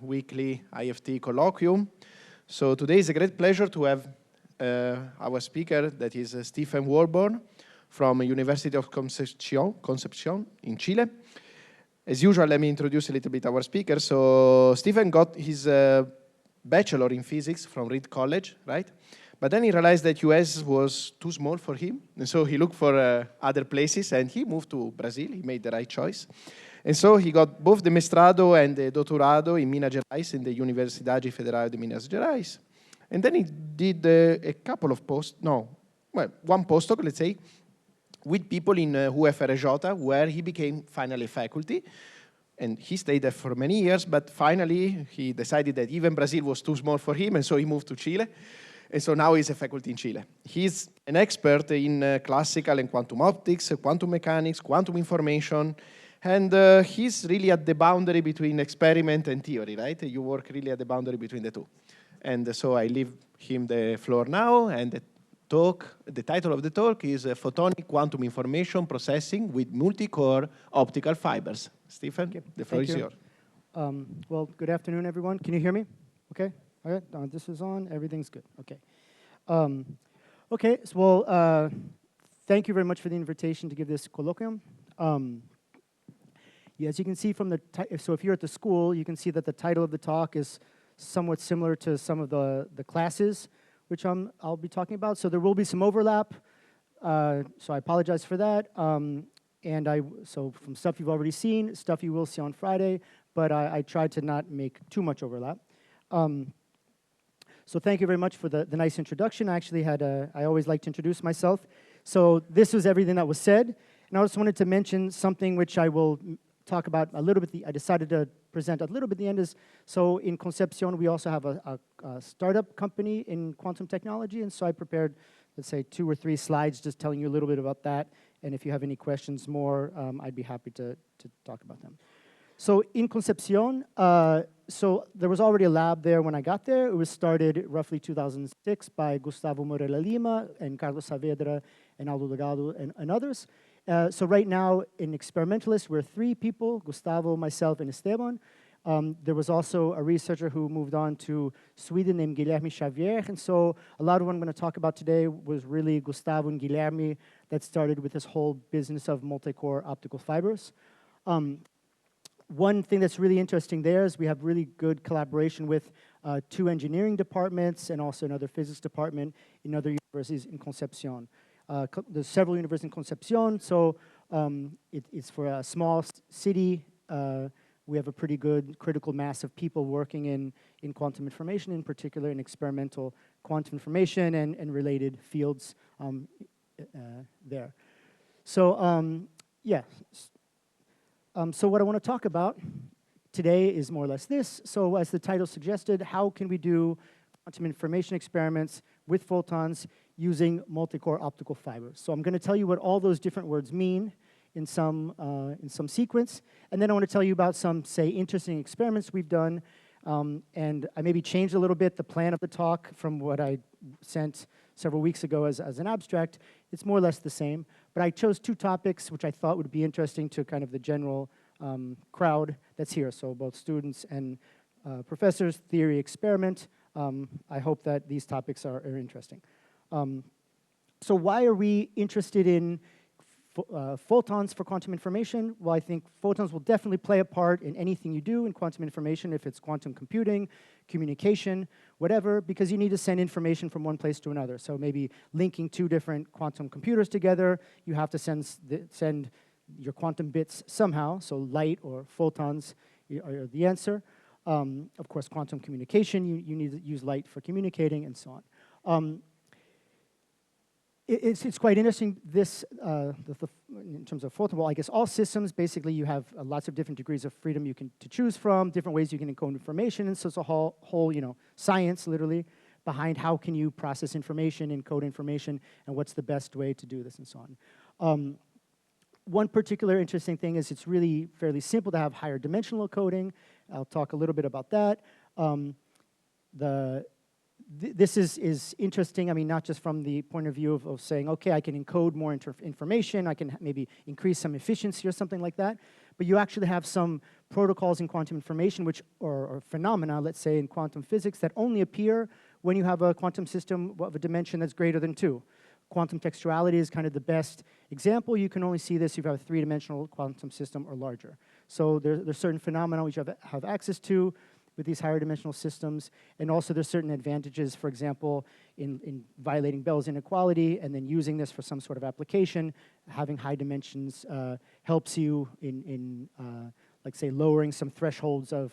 weekly IFT Colloquium. So today is a great pleasure to have our speaker, that is Stephen Walborn from University of Concepción in Chile. As usual, let me introduce a little bit our speaker. So Stephen got his bachelor in physics from Reed College, right? But then he realized that US was too small for him, and so he looked for other places, and he moved to Brazil. He made the right choice. And so he got both the mestrado and the doutorado in Minas Gerais, in the Universidad Federal de Minas Gerais. And then he did a couple of one postdoc, let's say, with people in UFRJ, where he became finally faculty. And he stayed there for many years, but finally he decided that even Brazil was too small for him, and so he moved to Chile. And so now he's a faculty in Chile. He's an expert in classical and quantum optics, quantum mechanics, quantum information, and he's really at the boundary between experiment and theory, right? You work really at the boundary between the two. And so I leave him the floor now, and the title of the talk is Photonic Quantum Information Processing with Multicore Optical Fibers. Stephen, okay, the floor is yours. Well, good afternoon, everyone. Can you hear me? Okay. All right, this is on, everything's good, okay. Thank you very much for the invitation to give this colloquium. As you can see from the, so if you're at the school, you can see that the title of the talk is somewhat similar to some of the classes, which I'll be talking about. So there will be some overlap, so I apologize for that. So from stuff you've already seen, stuff you will see on Friday, but I tried to not make too much overlap. So thank you very much for the nice introduction. I actually had I always like to introduce myself. So this was everything that was said. And I just wanted to mention something which I will talk about a little bit. I decided to present a little bit at the end is, so in Concepción, we also have a startup company in quantum technology. And so I prepared, let's say, 2 or 3 slides just telling you a little bit about that. And if you have any questions more, I'd be happy to talk about them. So in Concepción, so there was already a lab there when I got there. It was started roughly 2006 by Gustavo Moreira Lima and Carlos Saavedra and Aldo Delgado and others. So right now, in experimentalists, we're 3 people, Gustavo, myself, and Esteban. There was also a researcher who moved on to Sweden named Guilherme Xavier. And so a lot of what I'm going to talk about today was really Gustavo and Guilherme that started with this whole business of multicore optical fibers. One thing that's really interesting there is we have really good collaboration with 2 engineering departments and also another physics department in other universities in Concepción. There's several universities in Concepción, so it's for a small city. We have a pretty good critical mass of people working in quantum information, in particular in experimental quantum information and related fields there. So, yeah. So what I want to talk about today is more or less this. So as the title suggested, how can we do quantum information experiments with photons using multicore optical fibers? So I'm going to tell you what all those different words mean in some sequence. And then I want to tell you about some, say, interesting experiments we've done. And I maybe changed a little bit the plan of the talk from what I sent several weeks ago as an abstract. It's more or less the same. But I chose 2 topics which I thought would be interesting to kind of the general crowd that's here. So both students and professors, theory, experiment. I hope that these topics are interesting. So why are we interested in photons for quantum information? Well, I think photons will definitely play a part in anything you do in quantum information, if it's quantum computing, communication, whatever, because you need to send information from one place to another. So maybe linking 2 different quantum computers together, you have to send your quantum bits somehow, so light or photons are the answer. Of course, quantum communication, you need to use light for communicating and so on. It's quite interesting, this, in terms of photon, well, I guess all systems, basically you have lots of different degrees of freedom to choose from, different ways you can encode information, and so it's a whole science, literally, behind how can you process information, encode information, and what's the best way to do this, and so on. One particular interesting thing is it's really fairly simple to have higher dimensional coding. I'll talk a little bit about that. This is interesting, I mean, not just from the point of view of saying, okay, I can encode more information, I can maybe increase some efficiency or something like that, but you actually have some protocols in quantum information, or phenomena, let's say, in quantum physics, that only appear when you have a quantum system of a dimension that's greater than 2. Quantum textuality is kind of the best example. You can only see this if you have a 3-dimensional quantum system or larger. So there's certain phenomena which you have access to with these higher dimensional systems, and also there's certain advantages, for example, in violating Bell's inequality and then using this for some sort of application. Having high dimensions helps you in like say, lowering some thresholds of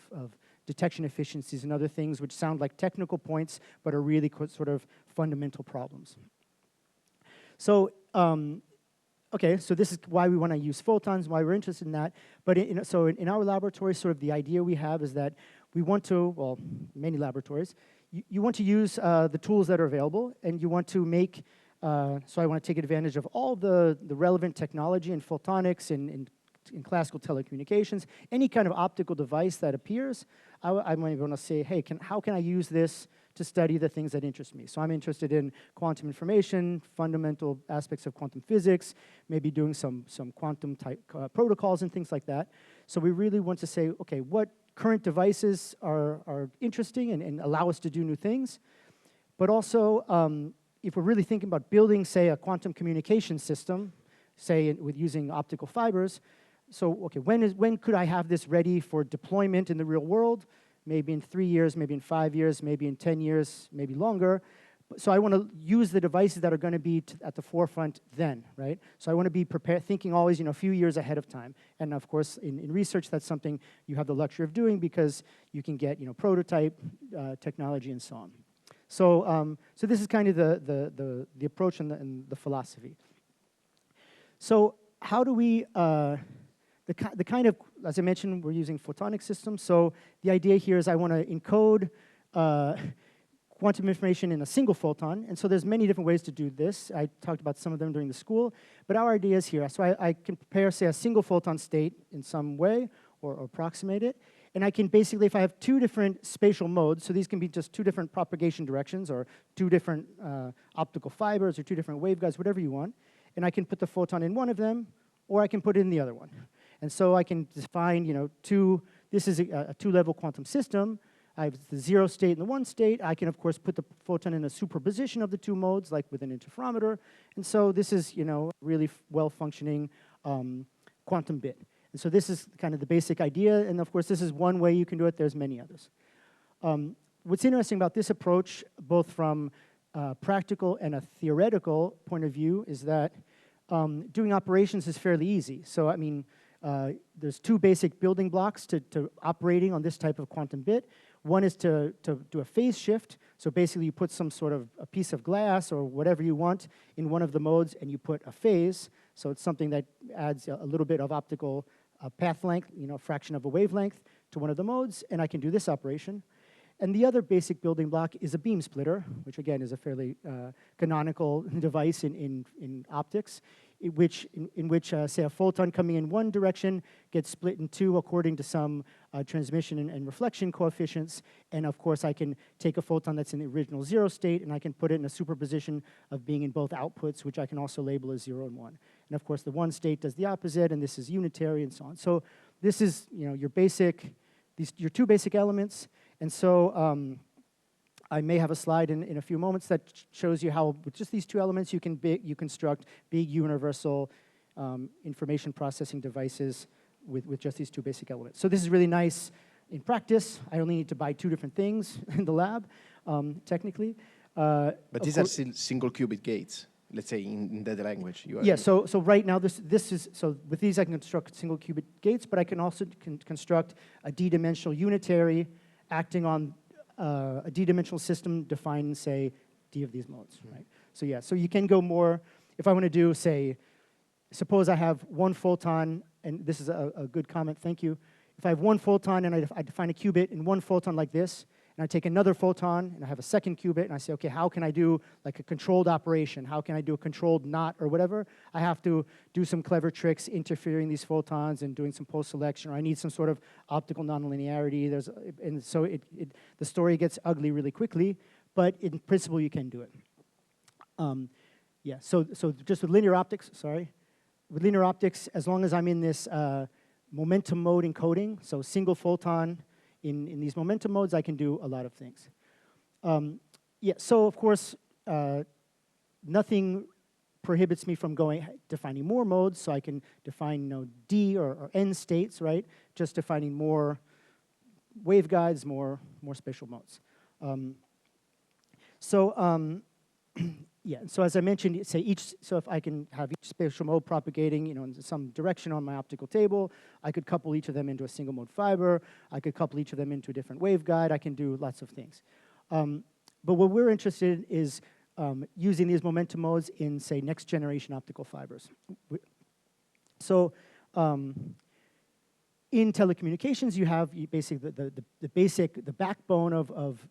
detection efficiencies and other things which sound like technical points, but are really sort of fundamental problems. So, okay, so this is why we want to use photons, why we're interested in that. But so in our laboratory, sort of the idea we have is that we want to, well, many laboratories, you want to use the tools that are available, and you want to make, so I want to take advantage of all the relevant technology in photonics and in classical telecommunications, any kind of optical device that appears. I might want to say, hey, how can I use this to study the things that interest me? So I'm interested in quantum information, fundamental aspects of quantum physics, maybe doing some quantum type protocols and things like that. So we really want to say, okay, what current devices are interesting and allow us to do new things, but also if we're really thinking about building, say, a quantum communication system, say with using optical fibers, so okay, when could I have this ready for deployment in the real world? Maybe in 3 years, maybe in 5 years, maybe in 10 years, maybe longer. So I want to use the devices that are going to be at the forefront then, right? So I want to be prepared, thinking always, a few years ahead of time. And of course, in research, that's something you have the luxury of doing because you can get, prototype technology and so on. So, so this is kind of the approach and the philosophy. So how do we, the kind of, as I mentioned, we're using photonic systems. So the idea here is I want to encode quantum information in a single photon. And so there's many different ways to do this. I talked about some of them during the school. But our idea is here. So I can prepare, say, a single photon state in some way or approximate it. And I can basically, if I have 2 different spatial modes, so these can be just 2 different propagation directions or 2 different optical fibers or 2 different waveguides, whatever you want. And I can put the photon in one of them, or I can put it in the other one. And so I can define, this is a 2-level quantum system. I have the 0 state and the 1 state. I can, of course, put the photon in a superposition of the 2 modes, like with an interferometer. And so this is, really well-functioning quantum bit. And so this is kind of the basic idea. And of course, this is one way you can do it. There's many others. What's interesting about this approach, both from a practical and a theoretical point of view, is that doing operations is fairly easy. So, I mean, there's 2 basic building blocks to operating on this type of quantum bit. One is to do a phase shift. So basically, you put some sort of a piece of glass or whatever you want in one of the modes, and you put a phase. So it's something that adds a little bit of optical path length, a fraction of a wavelength to one of the modes, and I can do this operation. And the other basic building block is a beam splitter, which again is a fairly canonical device in optics, in which say, a photon coming in one direction gets split in 2 according to some transmission and reflection coefficients. And of course, I can take a photon that's in the original 0 state, and I can put it in a superposition of being in both outputs, which I can also label as 0 and 1. And of course, the 1 state does the opposite, and this is unitary, and so on. So this is your 2 basic elements. And so I may have a slide in a few moments that shows you how, with just these 2 elements, you can construct big universal information processing devices with just these 2 basic elements. So this is really nice in practice. I only need to buy 2 different things in the lab, technically. But these are still single qubit gates, let's say in that language. Yeah, so right now this is, so with these I can construct single qubit gates, but I can also construct a d-dimensional unitary acting on a d-dimensional system defined, say, d of these modes, right? So yeah, so you can go more, if I want to do, say, suppose I have 1 photon, and this is a good comment, thank you. If I have 1 photon and I define a qubit in 1 photon like this, and I take another photon and I have a second qubit, and I say, okay, how can I do like a controlled operation? How can I do a controlled knot or whatever? I have to do some clever tricks interfering these photons and doing some post-selection, or I need some sort of optical nonlinearity. And so the story gets ugly really quickly, but in principle, you can do it. Yeah, so just with linear optics, with linear optics, as long as I'm in this momentum mode encoding, so single photon. In these momentum modes, I can do a lot of things. Yeah, so of course, nothing prohibits me from defining more modes, so I can define D or N states, right? Just defining more waveguides, more spatial modes. Yeah, so as I mentioned, so if I can have each spatial mode propagating, in some direction on my optical table, I could couple each of them into a single mode fiber. I could couple each of them into a different waveguide. I can do lots of things. But what we're interested in is using these momentum modes in, say, next generation optical fibers. So in telecommunications, you have basically the backbone of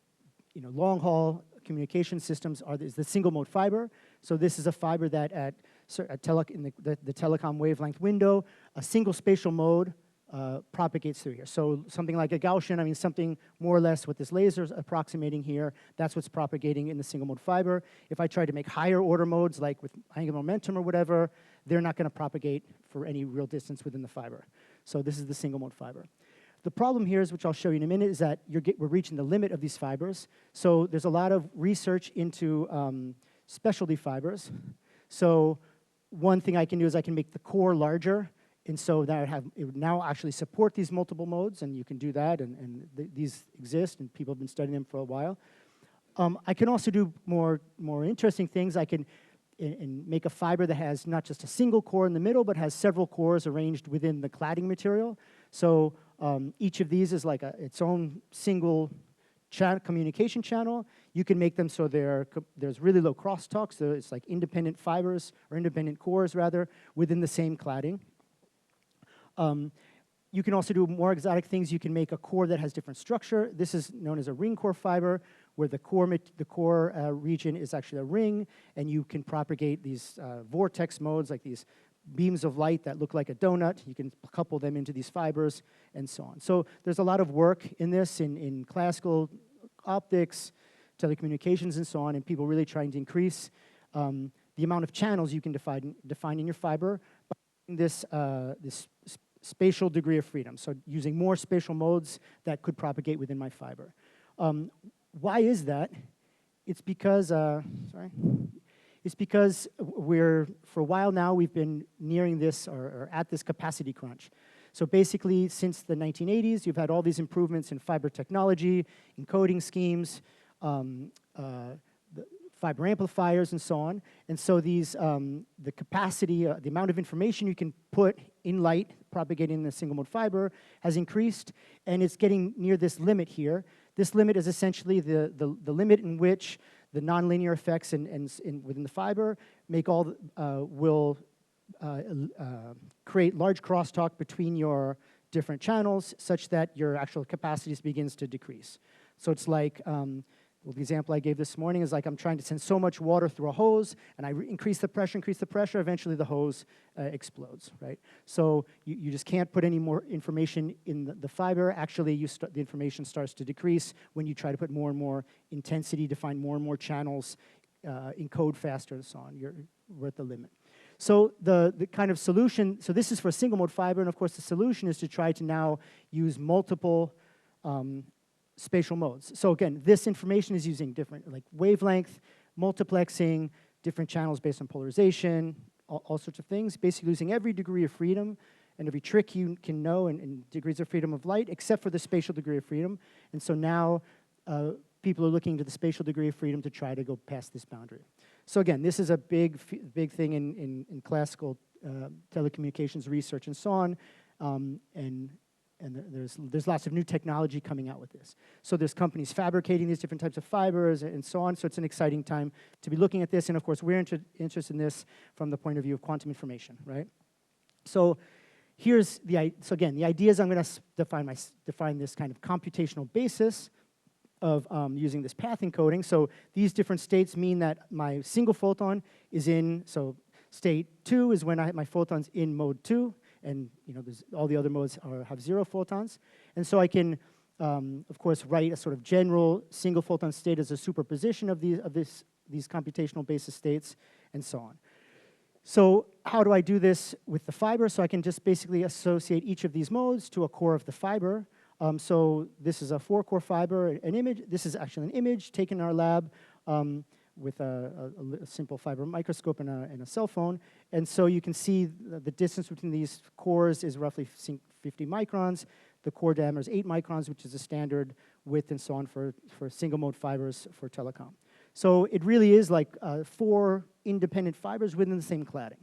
long haul communication systems is the single mode fiber. So this is a fiber that in the telecom wavelength window, a single spatial mode propagates through here. So something like a Gaussian, I mean something more or less what this laser is approximating here, that's what's propagating in the single mode fiber. If I try to make higher order modes, like with angular momentum or whatever, they're not going to propagate for any real distance within the fiber. So this is the single mode fiber. The problem here is, which I'll show you in a minute, is that we're reaching the limit of these fibers. So there's a lot of research into specialty fibers. So one thing I can do is I can make the core larger, and so that it would now actually support these multiple modes, and you can do that, and these exist, and people have been studying them for a while. I can also do more interesting things. I can make a fiber that has not just a single core in the middle, but has several cores arranged within the cladding material. So each of these is like its own single communication channel. You can make them so there's really low crosstalk, so it's like independent fibers, or independent cores rather, within the same cladding. You can also do more exotic things. You can make a core that has different structure. This is known as a ring core fiber, where the core region is actually a ring, and you can propagate these vortex modes, like these beams of light that look like a donut. You can couple them into these fibers, and so on. So there's a lot of work in this, in classical optics, telecommunications, and so on, and people really trying to increase the amount of channels you can define in your fiber by this spatial degree of freedom, so using more spatial modes that could propagate within my fiber. Why is that? It's because, It's because for a while now, we've been nearing this, or at this capacity crunch. So basically, since the 1980s, you've had all these improvements in fiber technology, encoding schemes, the fiber amplifiers, and so on. And so these, the capacity, the amount of information you can put in light propagating in the single mode fiber has increased, and it's getting near this limit here. This limit is essentially the limit in which the nonlinear effects within the fiber will create large crosstalk between your different channels, such that your actual capacities begins to decrease. So it's like, well, the example I gave this morning is like I'm trying to send so much water through a hose, and I increase the pressure, eventually the hose explodes, right? So you just can't put any more information in the fiber. Actually, the information starts to decrease when you try to put more and more intensity, define more and more channels, encode faster, and so on. We're at the limit. So the kind of solution, so this is for a single mode fiber, and of course the solution is to try to now use multiple spatial modes. So again, this information is using different, like wavelength, multiplexing, different channels based on polarization, all sorts of things, basically using every degree of freedom and every trick you can know and degrees of freedom of light, except for the spatial degree of freedom. And so now people are looking to the spatial degree of freedom to try to go past this boundary. So again, this is a big thing in classical telecommunications research and so on, and there's lots of new technology coming out with this. So there's companies fabricating these different types of fibers and so on, so it's an exciting time to be looking at this, and of course we're interested in this from the point of view of quantum information, right? So here's the idea is I'm going to define this kind of computational basis of using this path encoding. So these different states mean that my single photon is in, so state 2 is when my photon's in mode 2, and all the other modes have 0 photons. And so I can, of course, write a sort of general single photon state as a superposition of these computational basis states, and so on. So how do I do this with the fiber? So I can just basically associate each of these modes to a core of the fiber. So this is a 4-core fiber, an image. This is actually an image taken in our lab with a simple fiber microscope and a cell phone. And so you can see the distance between these cores is roughly 50 microns. The core diameter is 8 microns, which is a standard width and so on for single mode fibers for telecom. So it really is like 4 independent fibers within the same cladding,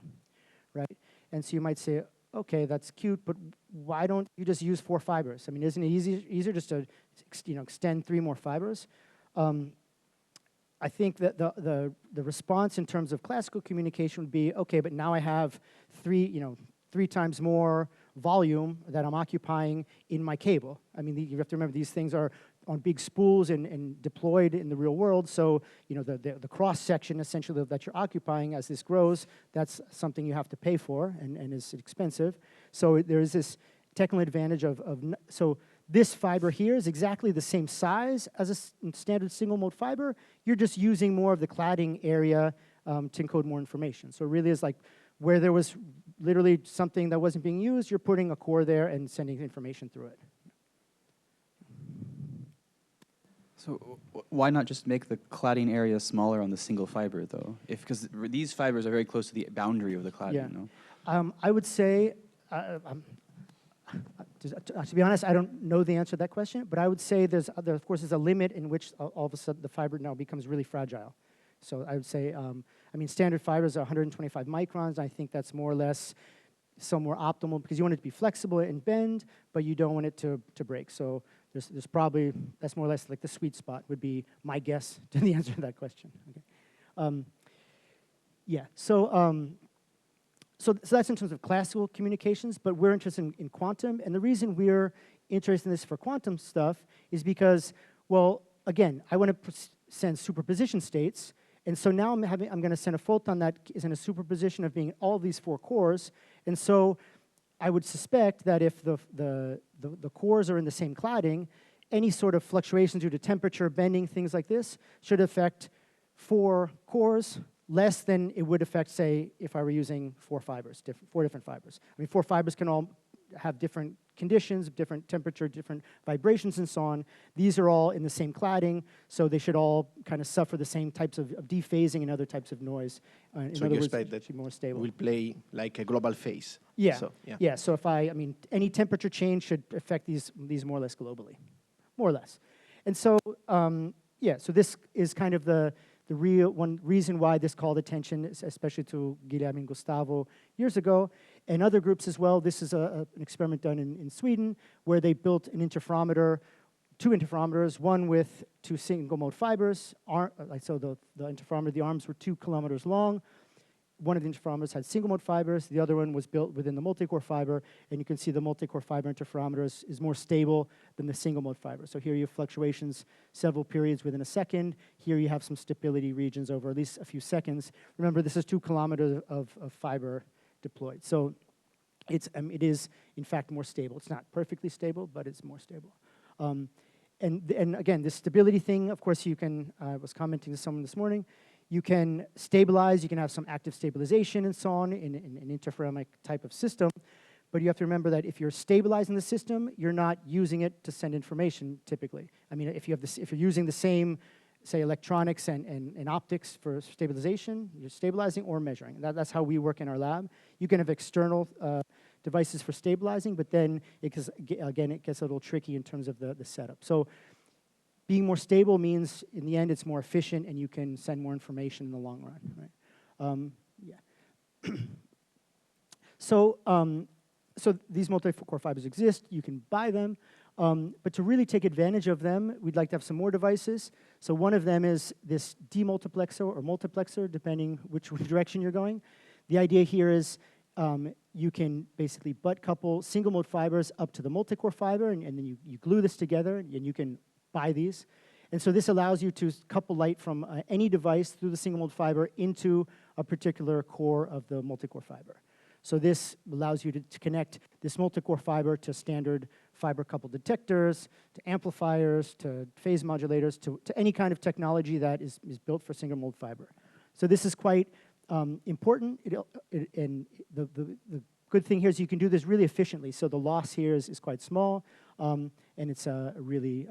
right? And so you might say, okay, that's cute, but why don't you just use 4 fibers? I mean, isn't it easier just to extend 3 more fibers? I think that the response in terms of classical communication would be, okay, but now I have 3 times more volume that I'm occupying in my cable. I mean, you have to remember these things are on big spools and deployed in the real world. So, the cross section essentially that you're occupying as this grows, that's something you have to pay for and is expensive. So there is this technical advantage so this fiber here is exactly the same size as a standard single mode fiber. You're just using more of the cladding area to encode more information. So it really is like where there was literally something that wasn't being used, you're putting a core there and sending information through it. So why not just make the cladding area smaller on the single fiber, though? Because these fibers are very close to the boundary of the cladding, Yeah. no? I would say, to be honest, I don't know the answer to that question, but I would say there, of course, there's a limit in which all of a sudden the fiber now becomes really fragile. So I would say, standard fibers are 125 microns. I think that's more or less somewhere optimal because you want it to be flexible and bend, but you don't want it to break. So there's probably, that's more or less like the sweet spot would be my guess to the answer to that question. Okay. So that's in terms of classical communications, but we're interested in quantum. And the reason we're interested in this for quantum stuff is because, well, again, I want to send superposition states. And so now I'm going to send a photon that is in a superposition of being all these 4 cores. And so I would suspect that if the cores are in the same cladding, any sort of fluctuations due to temperature, bending, things like this, should affect 4 cores less than it would affect, say, if I were using 4 fibers, 4 different fibers. I mean, 4 fibers can all have different conditions, different temperature, different vibrations, and so on. These are all in the same cladding, so they should all kind of suffer the same types of dephasing and other types of noise. In so other you words, expect that it should be more stable. will play like a global phase. Yeah, so, yeah. So if any temperature change should affect these more or less globally, more or less. And so, so this is kind of the real one reason why this called attention, especially to Guilherme and Gustavo years ago, and other groups as well. This is an experiment done in Sweden where they built an interferometer, 2 interferometers, one with 2 single mode fibers. So the interferometer, the arms were 2 kilometers long. One of the interferometers had single mode fibers. The other one was built within the multicore fiber. And you can see the multicore fiber interferometer is more stable than the single mode fiber. So here you have fluctuations several periods within a second. Here you have some stability regions over at least a few seconds. Remember, this is 2 kilometers of fiber deployed. So it is, in fact, more stable. It's not perfectly stable, but it's more stable. And again, this stability thing, of course, you can, I was commenting to someone this morning, you can stabilize, you can have some active stabilization and so on in an interferometric type of system, but you have to remember that if you're stabilizing the system, you're not using it to send information typically. I mean, if you're using the same, say, electronics and optics for stabilization, you're stabilizing or measuring. That's how we work in our lab. You can have external devices for stabilizing, but then, it gets a little tricky in terms of the setup. So being more stable means, in the end, it's more efficient and you can send more information in the long run, right? So these multi-core fibers exist. You can buy them. But to really take advantage of them, we'd like to have some more devices. So one of them is this demultiplexer or multiplexer, depending which direction you're going. The idea here is you can basically butt couple single mode fibers up to the multicore fiber, and then you glue this together, and you can buy these. And so this allows you to couple light from any device through the single mode fiber into a particular core of the multicore fiber. So this allows you to connect this multicore fiber to standard fiber coupled detectors, to amplifiers, to phase modulators, to any kind of technology that is built for single mode fiber. So this is quite important, and the good thing here is you can do this really efficiently. So the loss here is quite small, and it's a really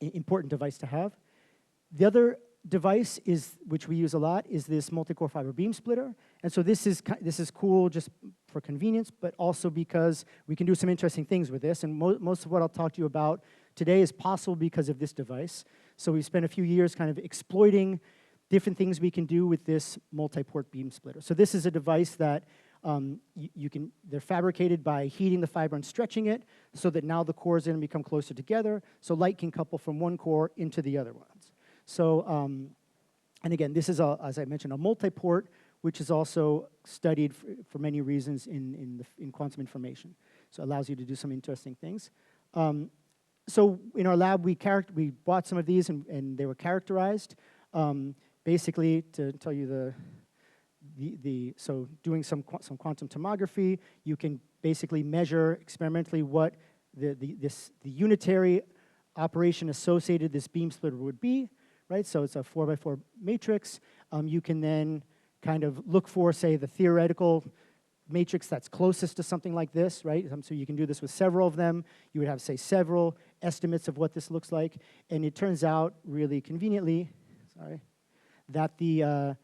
important device to have. The other device which we use a lot, is this multi-core fiber beam splitter. And so this is cool just for convenience, but also because we can do some interesting things with this. And most of what I'll talk to you about today is possible because of this device. So we spent a few years kind of exploiting different things we can do with this multi-port beam splitter. So this is a device that they're fabricated by heating the fiber and stretching it so that now the cores are going to become closer together, so light can couple from one core into the other ones. So, and again, this is, as I mentioned, a multi-port, which is also studied for many reasons in quantum information. So it allows you to do some interesting things. So in our lab, we bought some of these, and they were characterized. Basically, to tell you so doing some quantum tomography, you can basically measure experimentally what the unitary operation associated this beam splitter would be, right? So it's a 4x4 matrix. You can then kind of look for, say, the theoretical matrix that's closest to something like this, right? So you can do this with several of them. You would have, say, several estimates of what this looks like. And it turns out, really conveniently, that the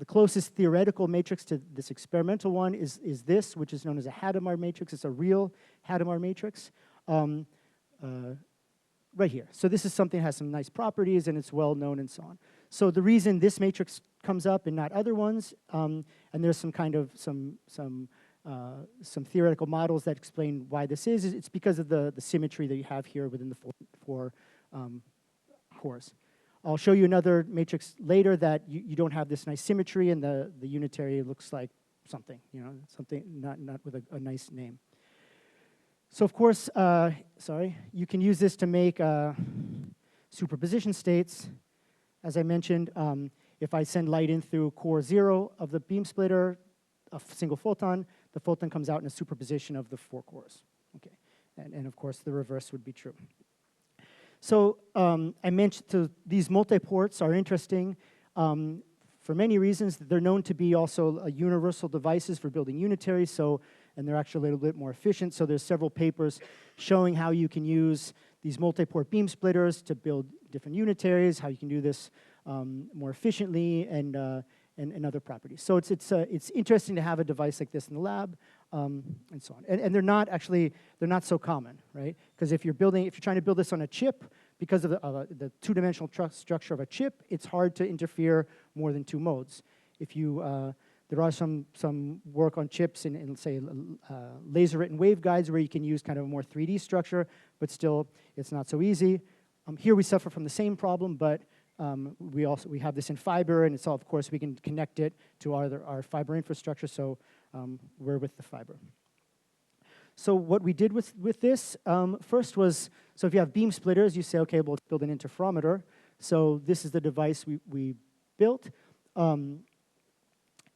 closest theoretical matrix to this experimental one is this, which is known as a Hadamard matrix. It's a real Hadamard matrix right here. So this is something that has some nice properties, and it's well known and so on. So the reason this matrix comes up and not other ones, and there's some theoretical models that explain why this is it's because of the symmetry that you have here within the four cores. I'll show you another matrix later that you don't have this nice symmetry, and the unitary looks like something, something not with a nice name. So of course, you can use this to make superposition states. As I mentioned, if I send light in through core 0 of the beam splitter, a single photon, the photon comes out in a superposition of the 4 cores. Okay, and of course the reverse would be true. So I mentioned these multi-ports are interesting for many reasons. They're known to be also universal devices for building unitaries, and they're actually a little bit more efficient. So there's several papers showing how you can use these multi-port beam splitters to build different unitaries, how you can do this more efficiently, and other properties. So it's interesting to have a device like this in the lab, and so on. And they're not so common, right? Because if you're trying to build this on a chip, because of the two-dimensional structure of a chip, it's hard to interfere more than 2 modes. There are some work on chips in say, laser-written waveguides where you can use kind of a more 3D structure, but still, it's not so easy. Here we suffer from the same problem, but we have this in fiber, and of course, we can connect it to our fiber infrastructure, so we're with the fiber. So what we did with this first was, so if you have beam splitters, you say, okay, well, let's build an interferometer. So this is the device we built.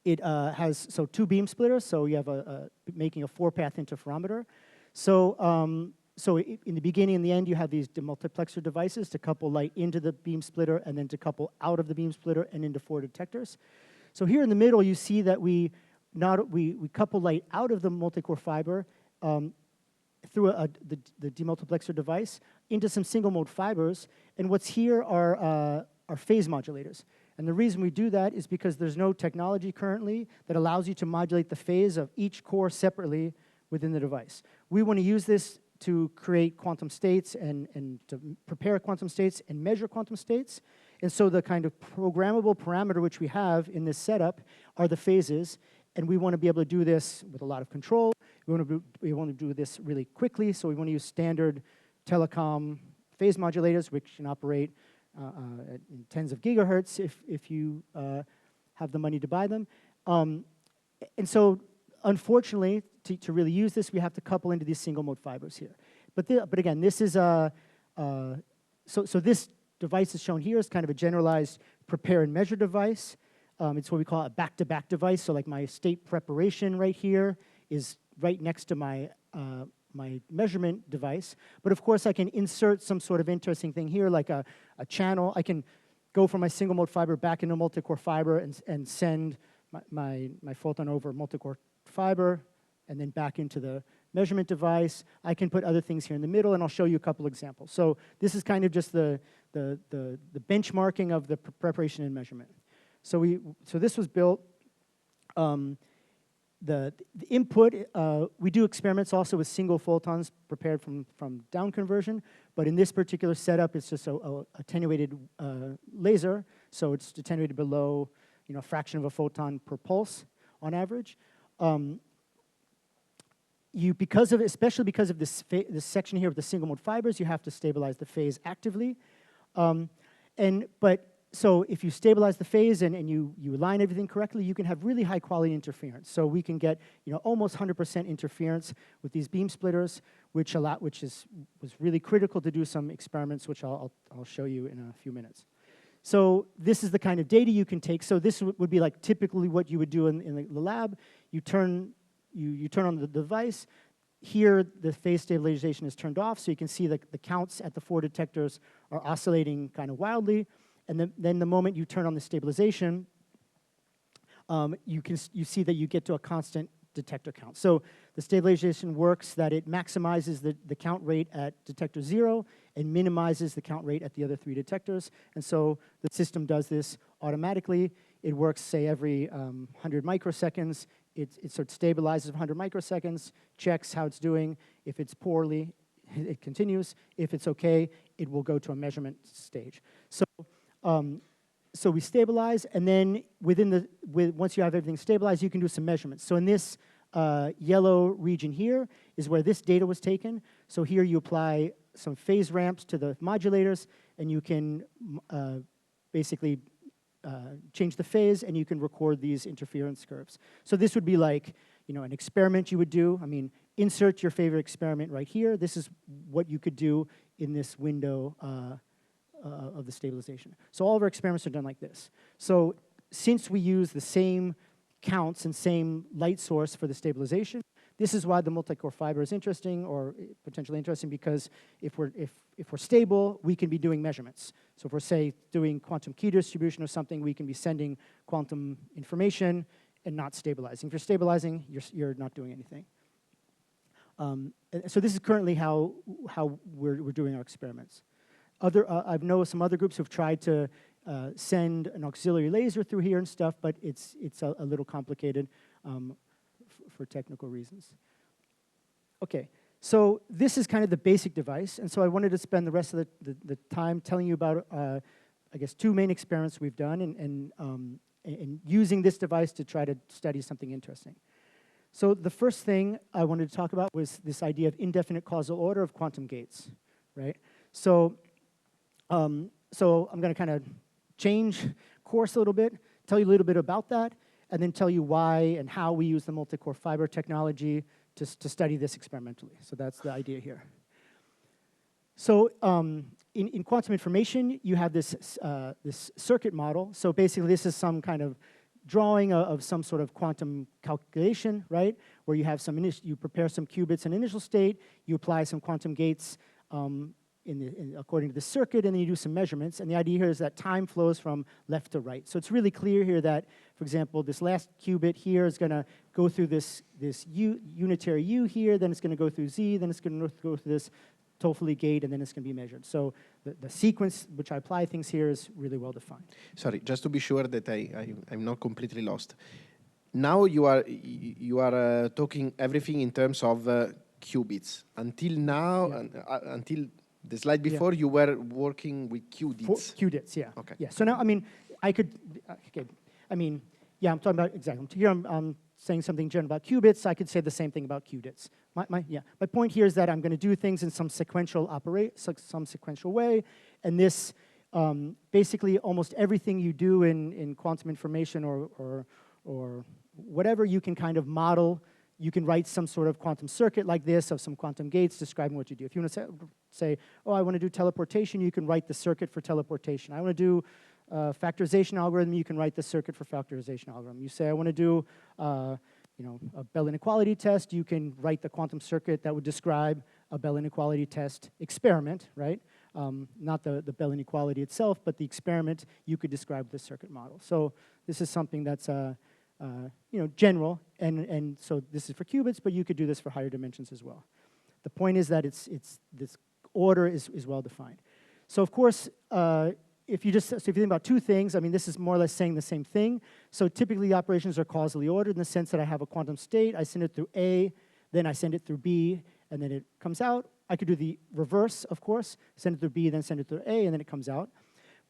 It has 2 beam splitters, so you have making a 4-path interferometer. So in the beginning and the end, you have these demultiplexer devices to couple light into the beam splitter and then to couple out of the beam splitter and into 4 detectors. So here in the middle, you see that we couple light out of the multicore fiber through the demultiplexer device into some single mode fibers. And what's here are phase modulators. And the reason we do that is because there's no technology currently that allows you to modulate the phase of each core separately within the device. We want to use this to create quantum states and to prepare quantum states and measure quantum states. And so the kind of programmable parameter which we have in this setup are the phases. And we want to be able to do this with a lot of control. We want to do this really quickly, so we want to use standard telecom phase modulators, which can operate in tens of gigahertz if you have the money to buy them. And so, unfortunately, to really use this, we have to couple into these single mode fibers here. But again, this is so this device is shown here is kind of a generalized prepare and measure device. It's what we call a back-to-back device. So like my state preparation right here is right next to my my measurement device. But of course, I can insert some sort of interesting thing here, like a channel. I can go from my single mode fiber back into multicore fiber and send my photon over multicore fiber and then back into the measurement device. I can put other things here in the middle, and I'll show you a couple examples. So this is kind of just the benchmarking of the preparation and measurement. So this was built. The input, we do experiments also with single photons prepared from down conversion, but in this particular setup, it's just a attenuated laser, so it's attenuated below, a fraction of a photon per pulse on average. Especially because of this section here with the single mode fibers, you have to stabilize the phase actively. So if you stabilize the phase and you align everything correctly, you can have really high quality interference. So we can get almost 100% interference with these beam splitters, which was really critical to do some experiments, which I'll show you in a few minutes. So this is the kind of data you can take. So this would be like typically what you would do in the lab. You turn on the device. Here, the phase stabilization is turned off, so you can see that the counts at the 4 detectors are oscillating kind of wildly. And then the moment you turn on the stabilization, you see that you get to a constant detector count. So the stabilization works that it maximizes the count rate at detector 0 and minimizes the count rate at the other 3 detectors. And so the system does this automatically. It works, say, every 100 microseconds. It sort of stabilizes 100 microseconds, checks how it's doing. If it's poorly, it continues. If it's okay, it will go to a measurement stage. So we stabilize, and then once you have everything stabilized, you can do some measurements. So in this yellow region here is where this data was taken. So here you apply some phase ramps to the modulators, and you can basically change the phase, and you can record these interference curves. So this would be like an experiment you would do. I mean, insert your favorite experiment right here. This is what you could do in this window of the stabilization. So all of our experiments are done like this. So since we use the same counts and same light source for the stabilization, this is why the multicore fiber is interesting, or potentially interesting, because if we're stable, we can be doing measurements. So if we're, say, doing quantum key distribution or something, we can be sending quantum information and not stabilizing. If you're stabilizing, you're not doing anything. So this is currently how we're doing our experiments. I know some other groups who've tried to send an auxiliary laser through here and stuff, but it's a little complicated for technical reasons. Okay, so this is kind of the basic device, and so I wanted to spend the rest of the time telling you about, I guess, 2 main experiments we've done and using this device to try to study something interesting. So the first thing I wanted to talk about was this idea of indefinite causal order of quantum gates, right? So I'm going to kind of change course a little bit, tell you a little bit about that, and then tell you why and how we use the multicore fiber technology to study this experimentally. So that's the idea here. So in quantum information, you have this circuit model. So basically, this is some kind of drawing of some sort of quantum calculation, right? Where you have you prepare some qubits in initial state, you apply some quantum gates according to the circuit, and then you do some measurements. And the idea here is that time flows from left to right. So it's really clear here that, for example, this last qubit here is going to go through this unitary U here, then it's going to go through Z, then it's going to go through this Toffoli gate, and then it's going to be measured. So the sequence which I apply things here is really well defined. Sorry, just to be sure that I'm not completely lost. Now you are talking everything in terms of qubits. Until now, until the slide before, you were working with qubits. Qubits, yeah. Okay. Yeah. So now, I mean, I'm talking about exactly. Here I'm saying something general about qubits. I could say the same thing about qubits. My point here is that I'm going to do things in some sequential way, and this basically almost everything you do in quantum information or whatever you can kind of model. You can write some sort of quantum circuit like this of some quantum gates describing what you do. If you want to say, oh, I want to do teleportation, you can write the circuit for teleportation. I want to do factorization algorithm, you can write the circuit for factorization algorithm. You say, I want to do a Bell inequality test, you can write the quantum circuit that would describe a Bell inequality test experiment, right? not the Bell inequality itself, but the experiment you could describe with the circuit model. So this is something that's general, and so this is for qubits, but you could do this for higher dimensions as well. The point is that this order is well defined. So of course, if you think about two things, I mean, this is more or less saying the same thing. So typically, the operations are causally ordered in the sense that I have a quantum state, I send it through A, then I send it through B, and then it comes out. I could do the reverse, of course, send it through B, then send it through A, and then it comes out.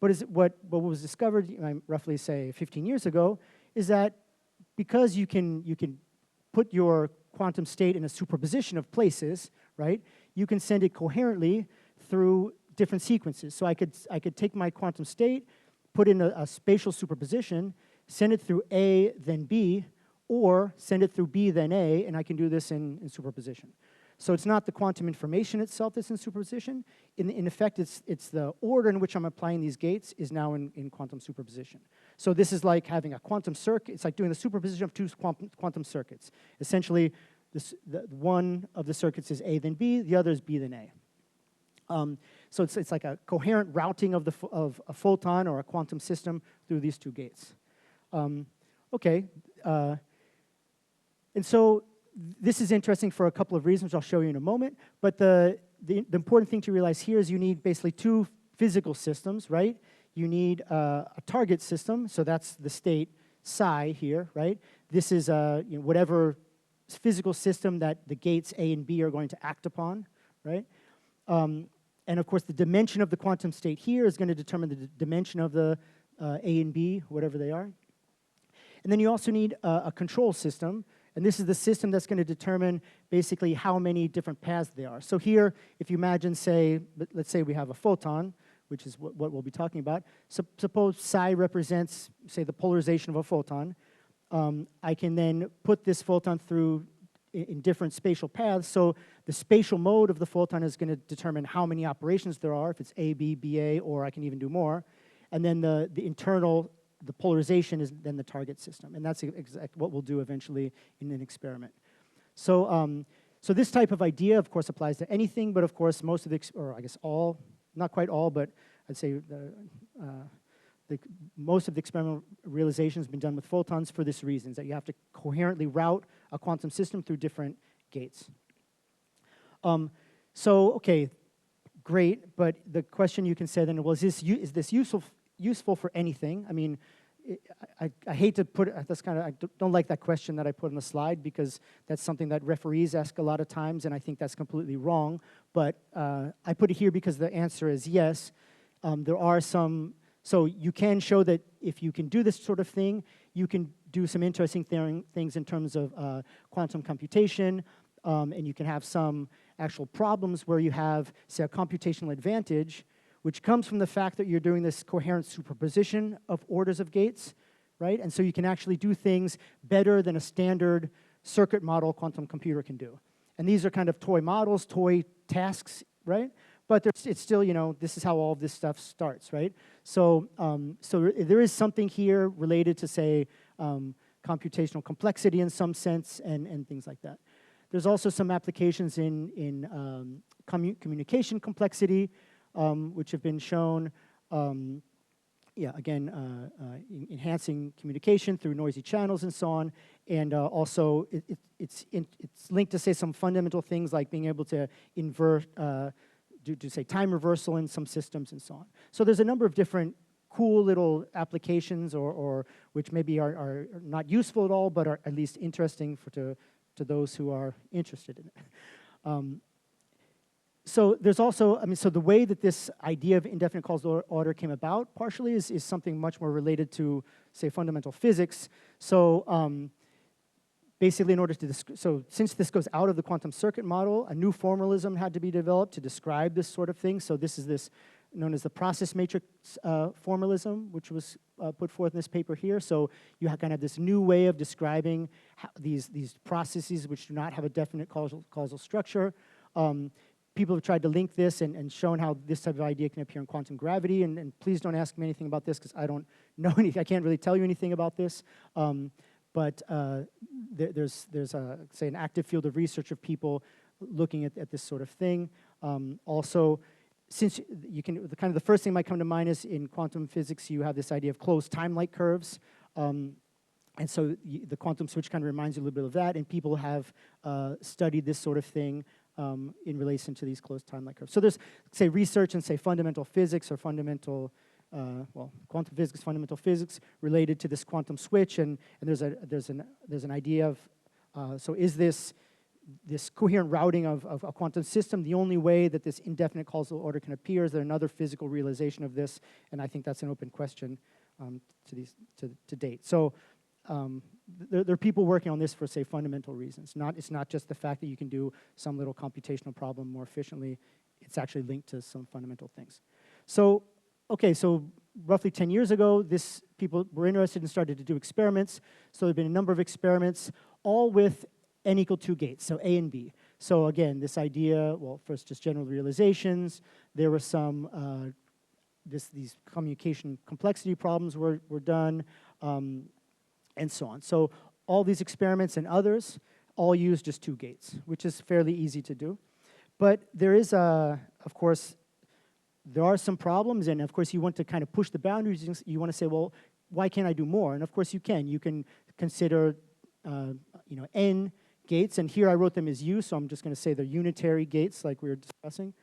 But what was discovered, roughly say 15 years ago, is that because you can put your quantum state in a superposition of places, right? You can send it coherently through different sequences. So I could take my quantum state, put in a spatial superposition, send it through A, then B, or send it through B, then A, and I can do this in superposition. So it's not the quantum information itself that's in superposition. In effect, it's the order in which I'm applying these gates is now in quantum superposition. So this is like having a quantum circuit. It's like doing the superposition of two quantum circuits. Essentially, one of the circuits is A, then B. The other is B, then A. So it's like a coherent routing of a photon or a quantum system through these two gates. Okay, and so this is interesting for a couple of reasons I'll show you in a moment, but the important thing to realize here is you need basically two physical systems, right? You need a target system, so that's the state psi here, right? This is whatever physical system that the gates A and B are going to act upon, right? And of course, the dimension of the quantum state here is going to determine the dimension of the A and B, whatever they are. And then you also need a control system, and this is the system that's going to determine basically how many different paths there are. So here, if you imagine, let's say we have a photon, which is what we'll be talking about. Suppose psi represents, say, the polarization of a photon. I can then put this photon through in different spatial paths. So the spatial mode of the photon is going to determine how many operations there are, if it's A, B, B, A, or I can even do more. And then the polarization is then the target system. And that's exactly what we'll do eventually in an experiment. So, so this type of idea, of course, applies to anything, but of course, most of or I guess all, not quite all, but I'd say most of the experimental realization has been done with photons for this reason, is that you have to coherently route a quantum system through different gates. So, okay, great, but the question you can say then, well, is this useful for anything? I mean, I hate to put it, I don't like that question that I put on the slide because that's something that referees ask a lot of times, and I think that's completely wrong. But I put it here because the answer is yes. There are some, so you can show that if you can do this sort of thing, you can do some interesting things in terms of quantum computation, and you can have some actual problems where you have, say, a computational advantage, which comes from the fact that you're doing this coherent superposition of orders of gates, right? And so you can actually do things better than a standard circuit model quantum computer can do. And these are kind of toy models, toy tasks, right? But it's still, this is how all of this stuff starts, right? So, so there is something here related to, say, computational complexity in some sense and things like that. There's also some applications in communication complexity, which have been shown, enhancing communication through noisy channels and so on. And also, it's linked to, say, some fundamental things like being able to invert, do say, time reversal in some systems and so on. So there's a number of different cool little applications or which maybe are not useful at all, but are at least interesting to those who are interested in it. So there's also, so the way that this idea of indefinite causal order came about partially is something much more related to, say, fundamental physics. So basically in order to, so since this goes out of the quantum circuit model, a new formalism had to be developed to describe this sort of thing. So this is this known as the process matrix formalism, which was put forth in this paper here. So you kind of have this new way of describing these processes which do not have a definite causal structure. People have tried to link this and shown how this type of idea can appear in quantum gravity. And please don't ask me anything about this because I don't know anything. I can't really tell you anything about this. But there's say, an active field of research of people looking at this sort of thing. Also, since you can, the kind of the first thing might come to mind is in quantum physics, you have this idea of closed time-like curves. And so the quantum switch kind of reminds you a little bit of that, and people have studied this sort of thing in relation to these closed time-like curves. So there's, say, research in, say, fundamental physics or fundamental, well, quantum physics, fundamental physics related to this quantum switch, and there's an idea of, so is this coherent routing of a quantum system the only way that this indefinite causal order can appear? Is there another physical realization of this? And I think that's an open question to date. So there are people working on this for, say, fundamental reasons. It's not just the fact that you can do some little computational problem more efficiently. It's actually linked to some fundamental things. So, okay, so roughly 10 years ago, people were interested and started to do experiments. So there have been a number of experiments, all with n equal 2 gates, so A and B. So again, this idea, well, first just general realizations. There were some, these communication complexity problems were done, and so on. So all these experiments and others all use just 2 gates, which is fairly easy to do. But there is, of course, there are some problems, and of course you want to kind of push the boundaries. You want to say, well, why can't I do more? And of course you can. You can consider, n gates, and here I wrote them as U, so I'm just going to say they're unitary gates like we were discussing.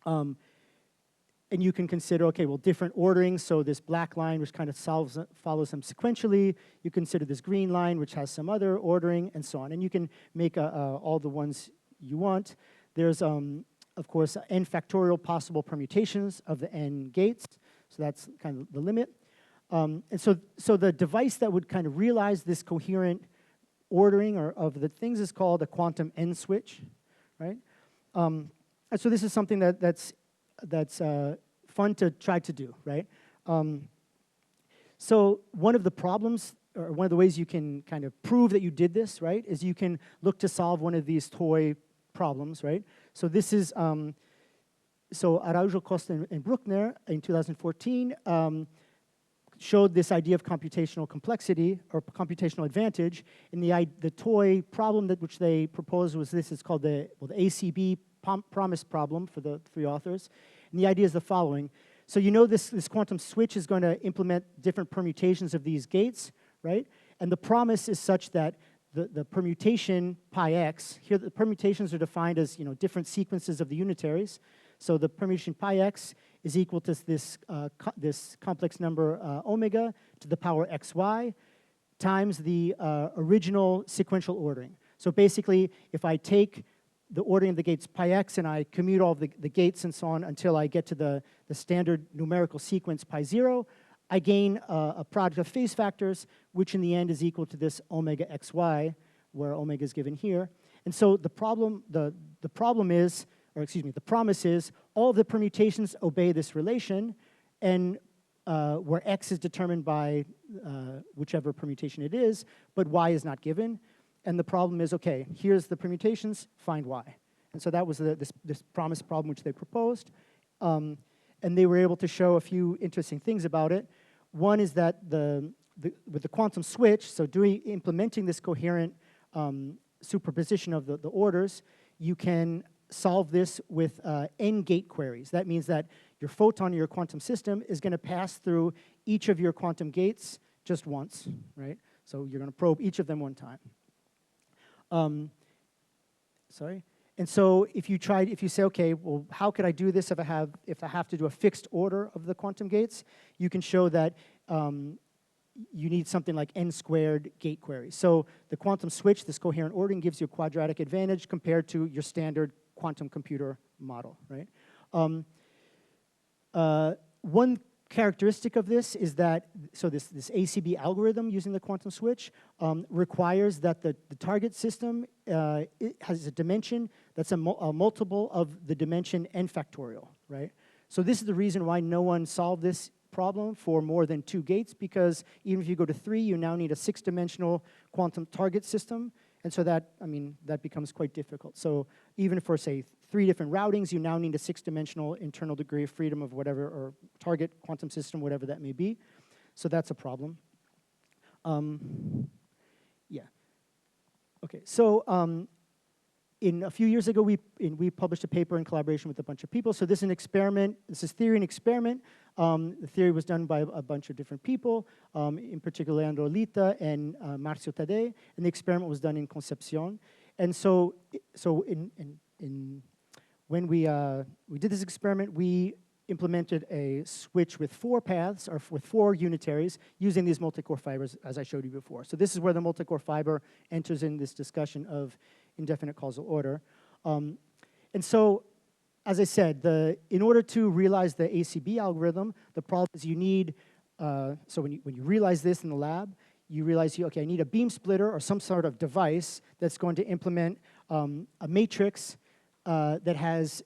And you can consider, okay, well, different ordering, so this black line, which kind of follows them sequentially. You consider this green line, which has some other ordering, and so on. And you can make all the ones you want. There's, of course, n factorial possible permutations of the n gates, so that's kind of the limit. And so the device that would kind of realize this coherent ordering of the things is called a quantum n switch, right? And so this is something that's fun to try to do, right? So one of the problems, or one of the ways you can kind of prove that you did this, right, is you can look to solve one of these toy problems, right? So this is, so Araujo, Costa, and Bruckner in 2014 showed this idea of computational complexity or computational advantage. And the toy problem which they proposed was this. It's called the ACB promise problem for the 3 authors. And the idea is the following. So you know this quantum switch is going to implement different permutations of these gates, right? And the promise is such that the permutation pi x, here the permutations are defined as different sequences of the unitaries. So the permutation pi x is equal to this complex number omega to the power xy times the original sequential ordering. So basically, if I take the ordering of the gates pi x and I commute all of the gates and so on until I get to the standard numerical sequence pi 0, I gain a product of phase factors, which in the end is equal to this omega xy, where omega is given here. And so the promise is all of the permutations obey this relation, and where x is determined by whichever permutation it is, but y is not given. And the problem is, okay, here's the permutations, find y. And so that was this promise problem which they proposed. And they were able to show a few interesting things about it. One is that with the quantum switch, so implementing this coherent superposition of the orders, you can solve this with n gate queries. That means that your photon in your quantum system is going to pass through each of your quantum gates just once, right? So you're going to probe each of them one time. And so if you say, okay, well, how could I do this if I have to do a fixed order of the quantum gates? You can show that you need something like n squared gate queries. So the quantum switch, this coherent ordering, gives you a quadratic advantage compared to your standard quantum computer model, right? One characteristic of this is that, so this ACB algorithm using the quantum switch requires that the target system it has a dimension that's a multiple of the dimension n factorial, right? So this is the reason why no one solved this problem for more than 2 gates, because even if you go to 3, you now need a 6-dimensional quantum target system, and so that becomes quite difficult. So even for, say, 3 different routings, you now need a 6-dimensional internal degree of freedom of whatever, or target quantum system, whatever that may be. So that's a problem. Yeah. Okay, so a few years ago, we published a paper in collaboration with a bunch of people. So this is an experiment. This is theory and experiment. The theory was done by a bunch of different people, in particular Leandro Lita and Marcio Tadei, and the experiment was done in Concepción. And so when we did this experiment, we implemented a switch with 4 paths, or with 4 unitaries, using these multicore fibers, as I showed you before. So this is where the multicore fiber enters in this discussion of indefinite causal order. And so, as I said, in order to realize the ACB algorithm, the problem is you need, so when you realize this in the lab, you realize, okay, I need a beam splitter or some sort of device that's going to implement a matrix that has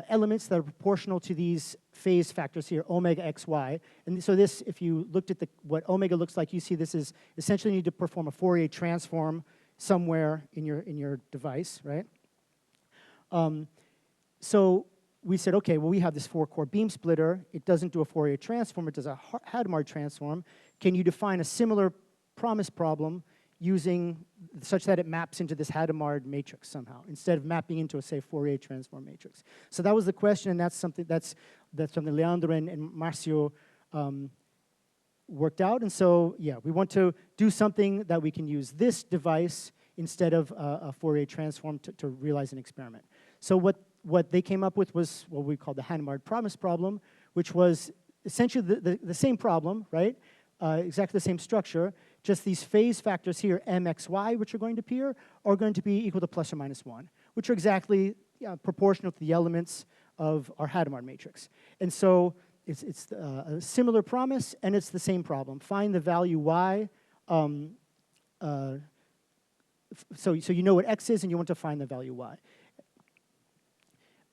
elements that are proportional to these phase factors here, omega x, y. And so this, if you looked at what omega looks like, you see this is essentially you need to perform a Fourier transform somewhere in your device, right? So we said, okay, well, we have this 4-core beam splitter. It doesn't do a Fourier transform. It does a Hadamard transform. Can you define a similar promise problem using such that it maps into this Hadamard matrix somehow, instead of mapping into a, say, Fourier transform matrix? So that was the question, and that's something Leandro and Marcio worked out. And so, yeah, we want to do something that we can use this device instead of a Fourier transform to realize an experiment. So what they came up with was what we call the Hadamard promise problem, which was essentially the same problem, right? Exactly the same structure, just these phase factors here, mxy, which are going to appear, are going to be equal to plus or minus 1, which are exactly proportional to the elements of our Hadamard matrix. And so it's a similar promise, and it's the same problem. Find the value y. So you know what x is, and you want to find the value y.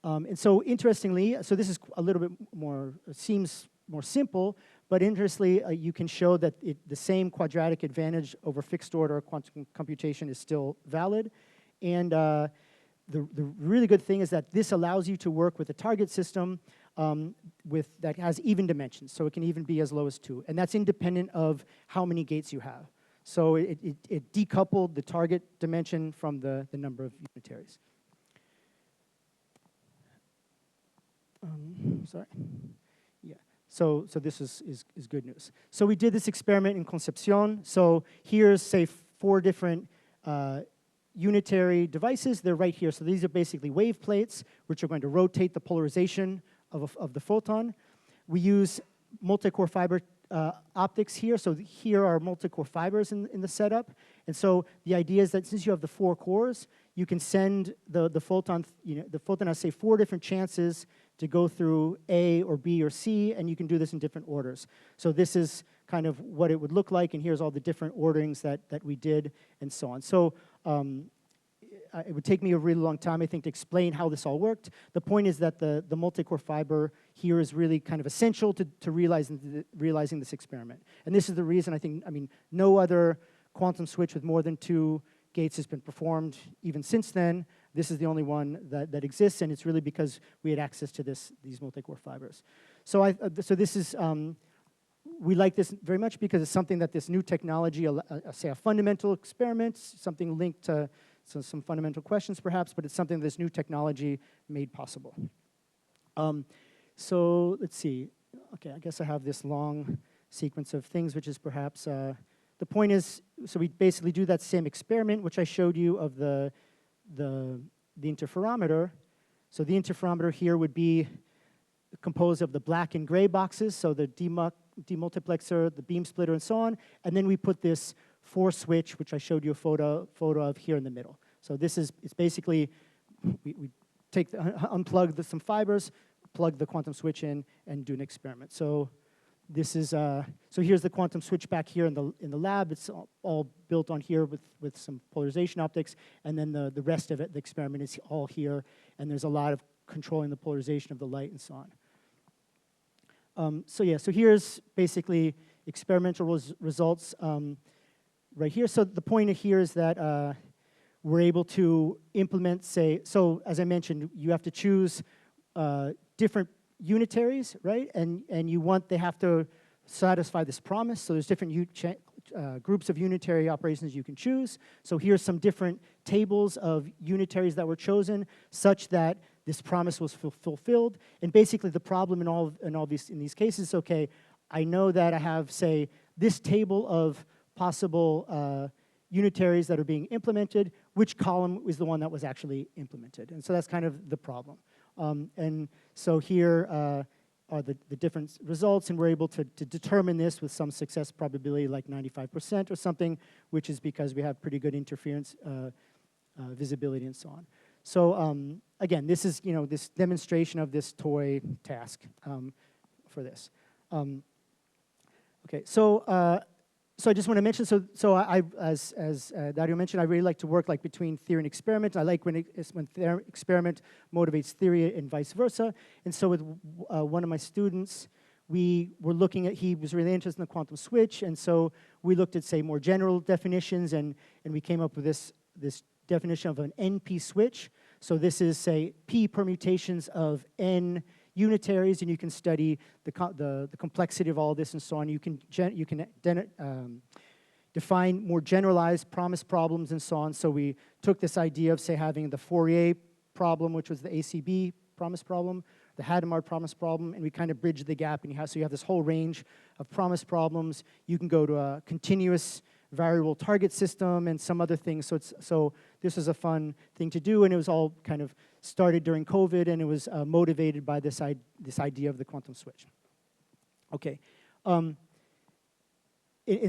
And so interestingly, so this is a little bit more, seems more simple, but interestingly, you can show that the same quadratic advantage over fixed order quantum computation is still valid. And the really good thing is that this allows you to work with a target system that has even dimensions. So it can even be as low as 2. And that's independent of how many gates you have. So it decoupled the target dimension from the number of unitaries. Sorry. Yeah. So this is good news. So we did this experiment in Concepción. So here's, say, 4 different unitary devices. They're right here. So these are basically wave plates, which are going to rotate the polarization of the photon. We use multicore fiber optics here. So here are multicore fibers in the setup. And so the idea is that since you have the 4 cores, you can send the photon, the photon has, say, 4 different chances to go through A or B or C, and you can do this in different orders. So this is kind of what it would look like, and here's all the different orderings that we did, and so on. So it would take me a really long time, I think, to explain how this all worked. The point is that the multicore fiber here is really kind of essential to realizing this experiment. And this is the reason I mean, no other quantum switch with more than 2 gates has been performed even since then. This is the only one that exists, and it's really because we had access to these multicore fibers. So this is, we like this very much because it's something that this new technology, say a fundamental experiment, something linked to some fundamental questions perhaps, but it's something this new technology made possible. So let's see. Okay, I guess I have this long sequence of things, which is perhaps, the point is, so we basically do that same experiment, which I showed you of the interferometer. So the interferometer here would be composed of the black and gray boxes, so the demultiplexer, the beam splitter, and so on. And then we put this 4 switch, which I showed you a photo of here in the middle. So this is, it's basically, we take unplug some fibers, plug the quantum switch in, and do an experiment. So this is, so here's the quantum switch back here in the lab. It's all built on here with some polarization optics, and then the rest of it, the experiment, is all here, and there's a lot of controlling the polarization of the light and so on. So yeah, so here's basically experimental results right here. So the point here is that we're able to implement, say, so as I mentioned, you have to choose different unitaries, right? And they have to satisfy this promise. So there's different groups of unitary operations you can choose. So here's some different tables of unitaries that were chosen such that this promise was fulfilled. And basically the problem in these cases, okay, I know that I have, say, this table of possible unitaries that are being implemented, which column is the one that was actually implemented? And so that's kind of the problem. And so here are the different results, and we're able to determine this with some success probability like 95% or something, which is because we have pretty good interference visibility and so on. So again, this is this demonstration of this toy task for this. Okay, so I just want to mention, as Dario mentioned, I really like to work between theory and experiment. I like when experiment motivates theory and vice versa. And so with one of my students, we were looking at, he was really interested in the quantum switch, and so we looked at, say, more general definitions, and we came up with this definition of an NP switch. So this is, say, P permutations of N unitaries, and you can study the complexity of all this and so on. You can define more generalized promise problems and so on. So we took this idea of, say, having the Fourier problem, which was the ACB promise problem, the Hadamard promise problem, and we kind of bridged the gap. And you have this whole range of promise problems. You can go to a continuous variable target system and some other things. So this was a fun thing to do, and it was all kind of started during COVID, and it was motivated by this idea of the quantum switch. Okay, and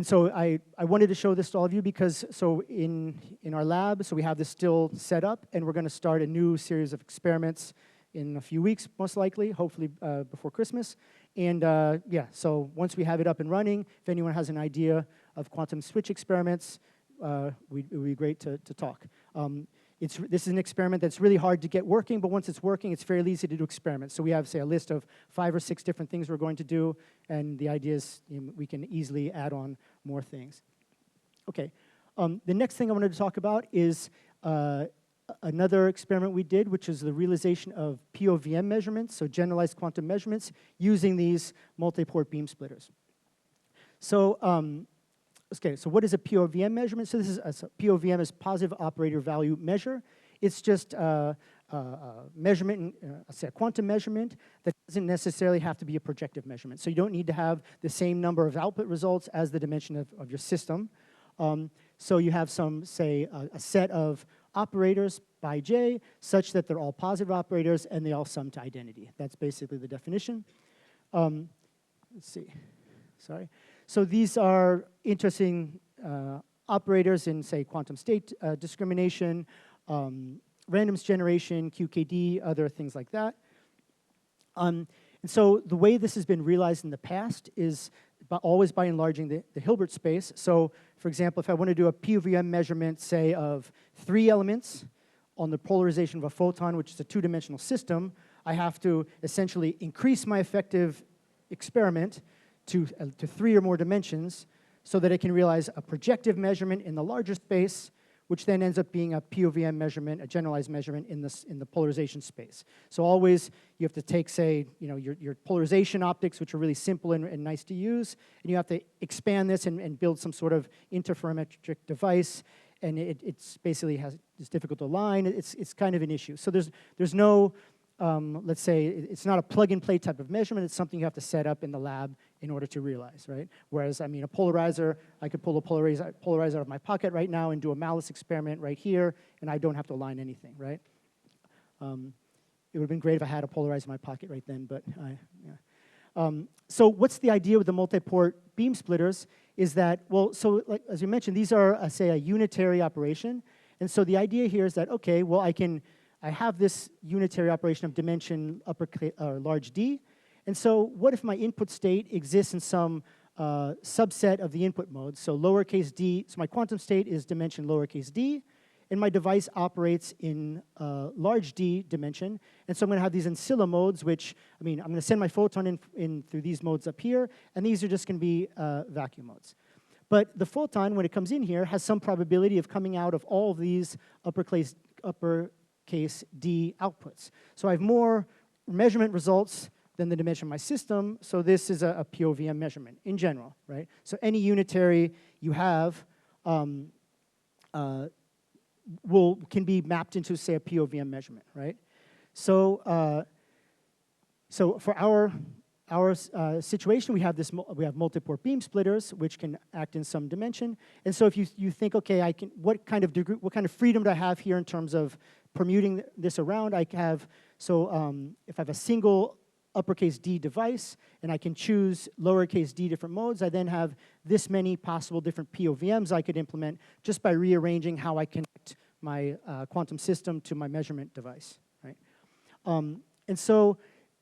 so I wanted to show this to all of you because in our lab, so we have this still set up, and we're going to start a new series of experiments in a few weeks, most likely, hopefully before Christmas. And yeah, so once we have it up and running, if anyone has an idea of quantum switch experiments, it would be great to talk. This is an experiment that's really hard to get working, but once it's working, it's fairly easy to do experiments. So we have, say, a list of 5 or 6 different things we're going to do, and the idea is we can easily add on more things. Okay, the next thing I wanted to talk about is another experiment we did, which is the realization of POVM measurements, so generalized quantum measurements, using these multi-port beam splitters. So, okay, so what is a POVM measurement? So this is POVM is positive operator value measure. It's just a measurement, a quantum measurement that doesn't necessarily have to be a projective measurement. So you don't need to have the same number of output results as the dimension of your system. So you have some, say, a set of operators by J such that they're all positive operators and they all sum to identity. That's basically the definition. Let's see, sorry. So these are interesting operators in, say, quantum state discrimination, randoms generation, QKD, other things like that. And so the way this has been realized in the past is always by enlarging the Hilbert space. So, for example, if I want to do a POVM measurement, say, of 3 elements on the polarization of a photon, which is a 2-dimensional system, I have to essentially increase my effective experiment to 3 or more dimensions so that I can realize a projective measurement in the larger space, which then ends up being a POVM measurement, a generalized measurement in the polarization space. So always you have to take, say, your polarization optics, which are really simple and nice to use, and you have to expand this and build some sort of interferometric device, and it's basically it's difficult to align. It's kind of an issue. So there's no, let's say, it's not a plug-and-play type of measurement. It's something you have to set up in the lab in order to realize, right? Whereas, I mean, a polarizer, I could pull a polarizer out of my pocket right now and do a malice experiment right here, and I don't have to align anything, right? It would have been great if I had a polarizer in my pocket right then, but yeah. So what's the idea with the multi-port beam splitters is that, well, so like, as you mentioned, these are, say, a unitary operation. And so the idea here is that, okay, well, I have this unitary operation of dimension large D. And so what if my input state exists in some subset of the input modes? So lowercase d, so my quantum state is dimension lowercase d, and my device operates in large D dimension. And so I'm going to have these ancilla modes, which, I mean, I'm going to send my photon in through these modes up here, and these are just going to be vacuum modes. But the photon, when it comes in here, has some probability of coming out of all of these uppercase D outputs. So I have more measurement results than the dimension of my system, so this is a POVM measurement in general, right? So any unitary you have can be mapped into, say, a POVM measurement, right? So, so for our situation, we have multiport beam splitters, which can act in some dimension. And so if you think, okay, what kind of freedom do I have here in terms of permuting this around? I have, so if I have a single uppercase D device, and I can choose lowercase d different modes, I then have this many possible different POVMs I could implement just by rearranging how I connect my quantum system to my measurement device, right? And so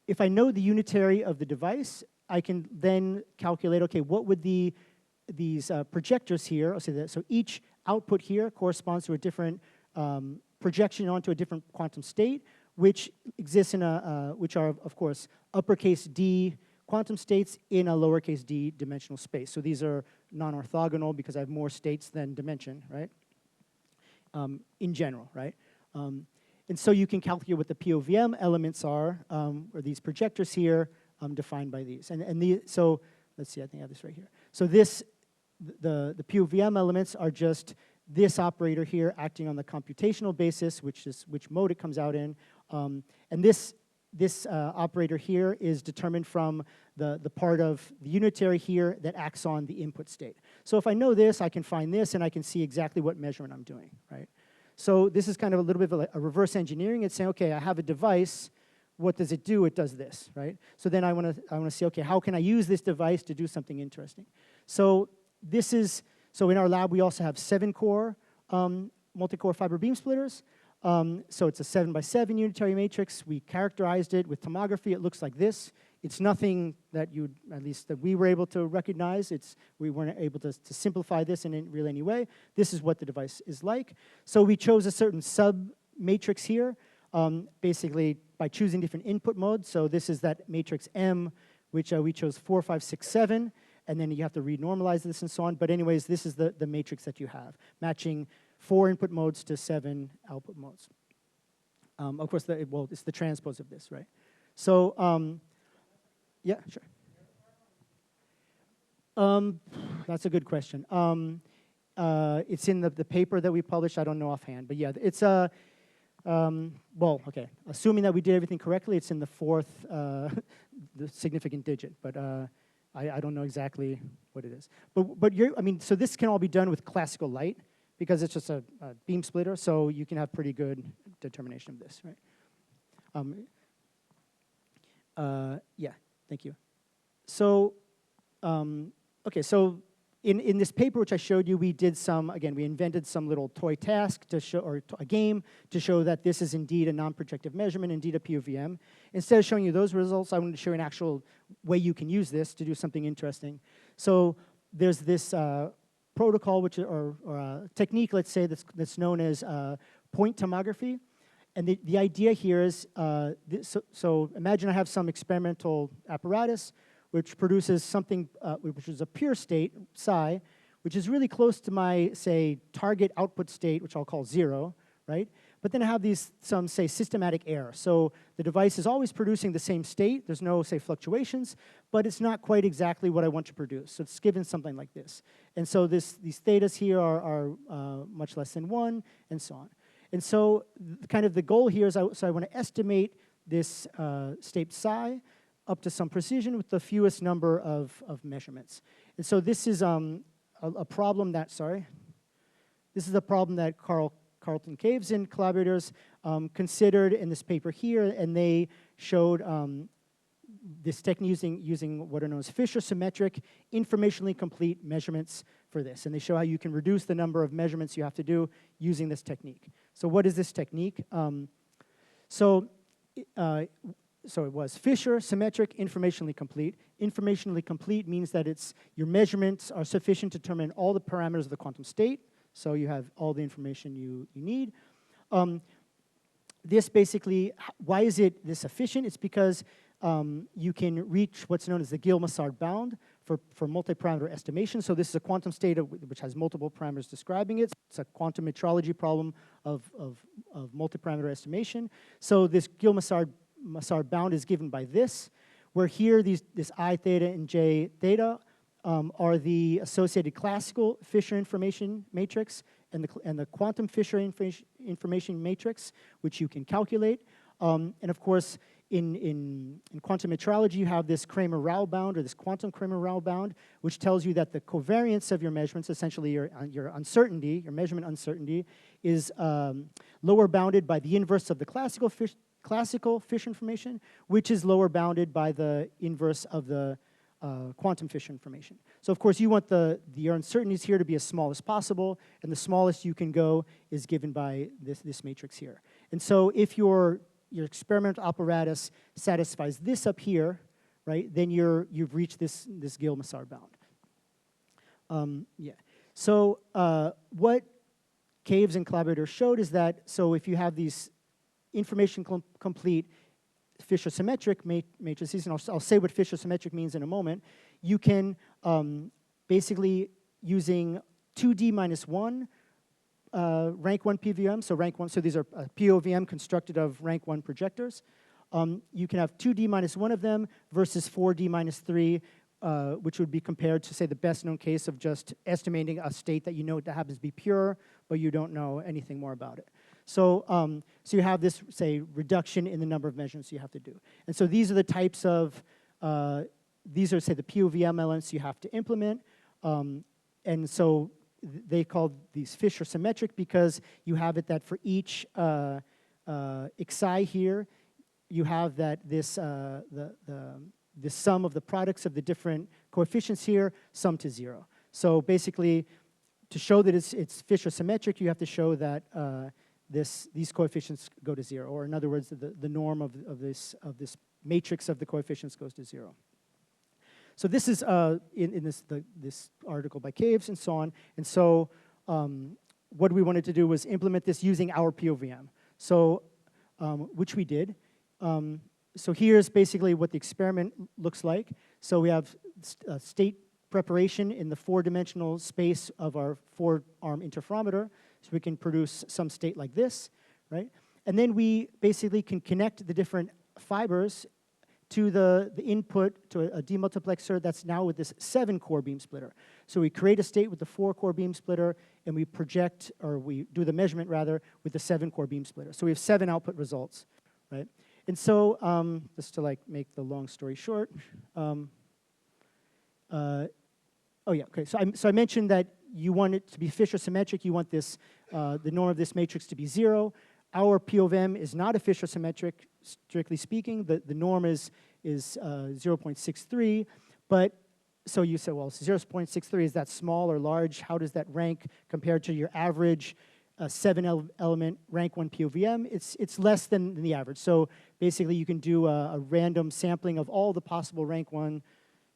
if I know the unitary of the device, I can then calculate, okay, what would these projectors here, I'll say that, so each output here corresponds to a different projection onto a different quantum state, which exists in which are, of course, uppercase D quantum states in a lowercase d dimensional space. So these are non-orthogonal because I have more states than dimension, right? In general, right? And so you can calculate what the POVM elements are, or these projectors here, defined by these. So let's see, I think I have this right here. So the POVM elements are just this operator here acting on the computational basis, which mode it comes out in. And this operator here is determined from the part of the unitary here that acts on the input state. So if I know this, I can find this, and I can see exactly what measurement I'm doing, right? So this is kind of a little bit of a reverse engineering. It's saying, okay, I have a device. What does it do? It does this, right? So then I want to see, okay, how can I use this device to do something interesting? So so in our lab, we also have 7-core multi-core fiber beam splitters. So it's a 7x7 unitary matrix. We characterized it with tomography. It looks like this. It's nothing that at least that we were able to recognize. We weren't able to simplify this in really any way. This is what the device is like. So we chose a certain sub-matrix here, basically by choosing different input modes. So this is that matrix M, which we chose 4, 5, 6, 7. And then you have to renormalize this and so on. But anyways, this is the matrix that you have, matching 4 input modes to 7 output modes. Of course, it's the transpose of this, right? So, yeah, sure. That's a good question. It's in the paper that we published. I don't know offhand, but yeah, it's well, okay. Assuming that we did everything correctly, it's in the 4th the significant digit, but I don't know exactly what it is. But so this can all be done with classical light because it's just a beam splitter, so you can have pretty good determination of this, right? Yeah, thank you. So, okay, so in this paper which I showed you, we did we invented some little toy task to show, or a game to show that this is indeed a non-projective measurement, indeed a POVM. Instead of showing you those results, I wanted to show you an actual way you can use this to do something interesting. So there's this protocol, or technique, let's say, that's known as point tomography. And the idea here is, so imagine I have some experimental apparatus which produces something which is a pure state, psi, which is really close to my, say, target output state, which I'll call 0, right? But then I have some, say, systematic error. So the device is always producing the same state. There's no, say, fluctuations, but it's not quite exactly what I want to produce. So it's given something like this. And so these thetas here are much less than 1, and so on. And so kind of the goal here is, I want to estimate this state psi up to some precision with the fewest number of measurements. And so this is a problem that, this is a problem that Carlton Caves and collaborators considered in this paper here, and they showed this technique using what are known as Fisher symmetric, informationally complete measurements for this. And they show how you can reduce the number of measurements you have to do using this technique. So what is this technique? So it was Fisher, symmetric, informationally complete. Informationally complete means that your measurements are sufficient to determine all the parameters of the quantum state. So you have all the information you need. This basically, why is it this efficient? It's because you can reach what's known as the Gil-Massard bound for multi-parameter estimation. So this is a quantum state which has multiple parameters describing it. It's a quantum metrology problem of multi-parameter estimation. So this Gil-Massard bound is given by this, where here this I theta and J theta are the associated classical Fisher information matrix and the quantum Fisher information matrix, which you can calculate. And of course, in quantum metrology, you have this Kramer-Rao bound, or this quantum Kramer-Rao bound, which tells you that the covariance of your measurements, essentially your uncertainty, your measurement uncertainty, is lower bounded by the inverse of the classical Fisher information, which is lower bounded by the inverse of the quantum Fisher information. So of course, you want your uncertainties here to be as small as possible, and the smallest you can go is given by this matrix here. And so if your experimental apparatus satisfies this up here, right, then you've reached this Gil-Massar bound. So what Caves and collaborators showed is that, so if you have these information complete Fisher symmetric matrices, and I'll say what Fisher symmetric means in a moment, you can basically, using 2D minus 1 rank 1 PVM, so rank 1, so these are POVM constructed of rank 1 projectors. You can have 2D minus 1 of them versus 4D minus 3, which would be compared to, say, the best known case of just estimating a state that you know that happens to be pure, but you don't know anything more about it. So, so you have this, say, reduction in the number of measurements you have to do. And so these are the types of, these are, say, the POVM elements you have to implement. And so they call these Fisher symmetric because you have it that for each xi here, you have that this, the sum of the products of the different coefficients here sum to 0. So basically, to show that it's Fisher symmetric, you have to show that these coefficients go to 0, or in other words, the norm of this matrix of the coefficients goes to 0. So this is in this article by Caves and so on. And so what we wanted to do was implement this using our POVM, so which we did. So here's basically what the experiment looks like. So we have state preparation in the 4-dimensional space of our 4-arm interferometer. So we can produce some state like this, right? And then we basically can connect the different fibers to the input to a demultiplexer that's now with this 7-core beam splitter. So we create a state with the 4-core beam splitter, and we project, or we do the measurement rather, with the 7-core beam splitter. So we have 7 output results, right? And so, just to like make the long story short, oh yeah, okay. So I mentioned that you want it to be Fisher symmetric. You want this, the norm of this matrix to be 0. Our POVM is not a Fisher symmetric, strictly speaking. The norm is 0.63, but so you say, well, 0.63, is that small or large? How does that rank compared to your average 7-element rank 1 POVM? It's less than the average. So basically, you can do a random sampling of all the possible rank 1,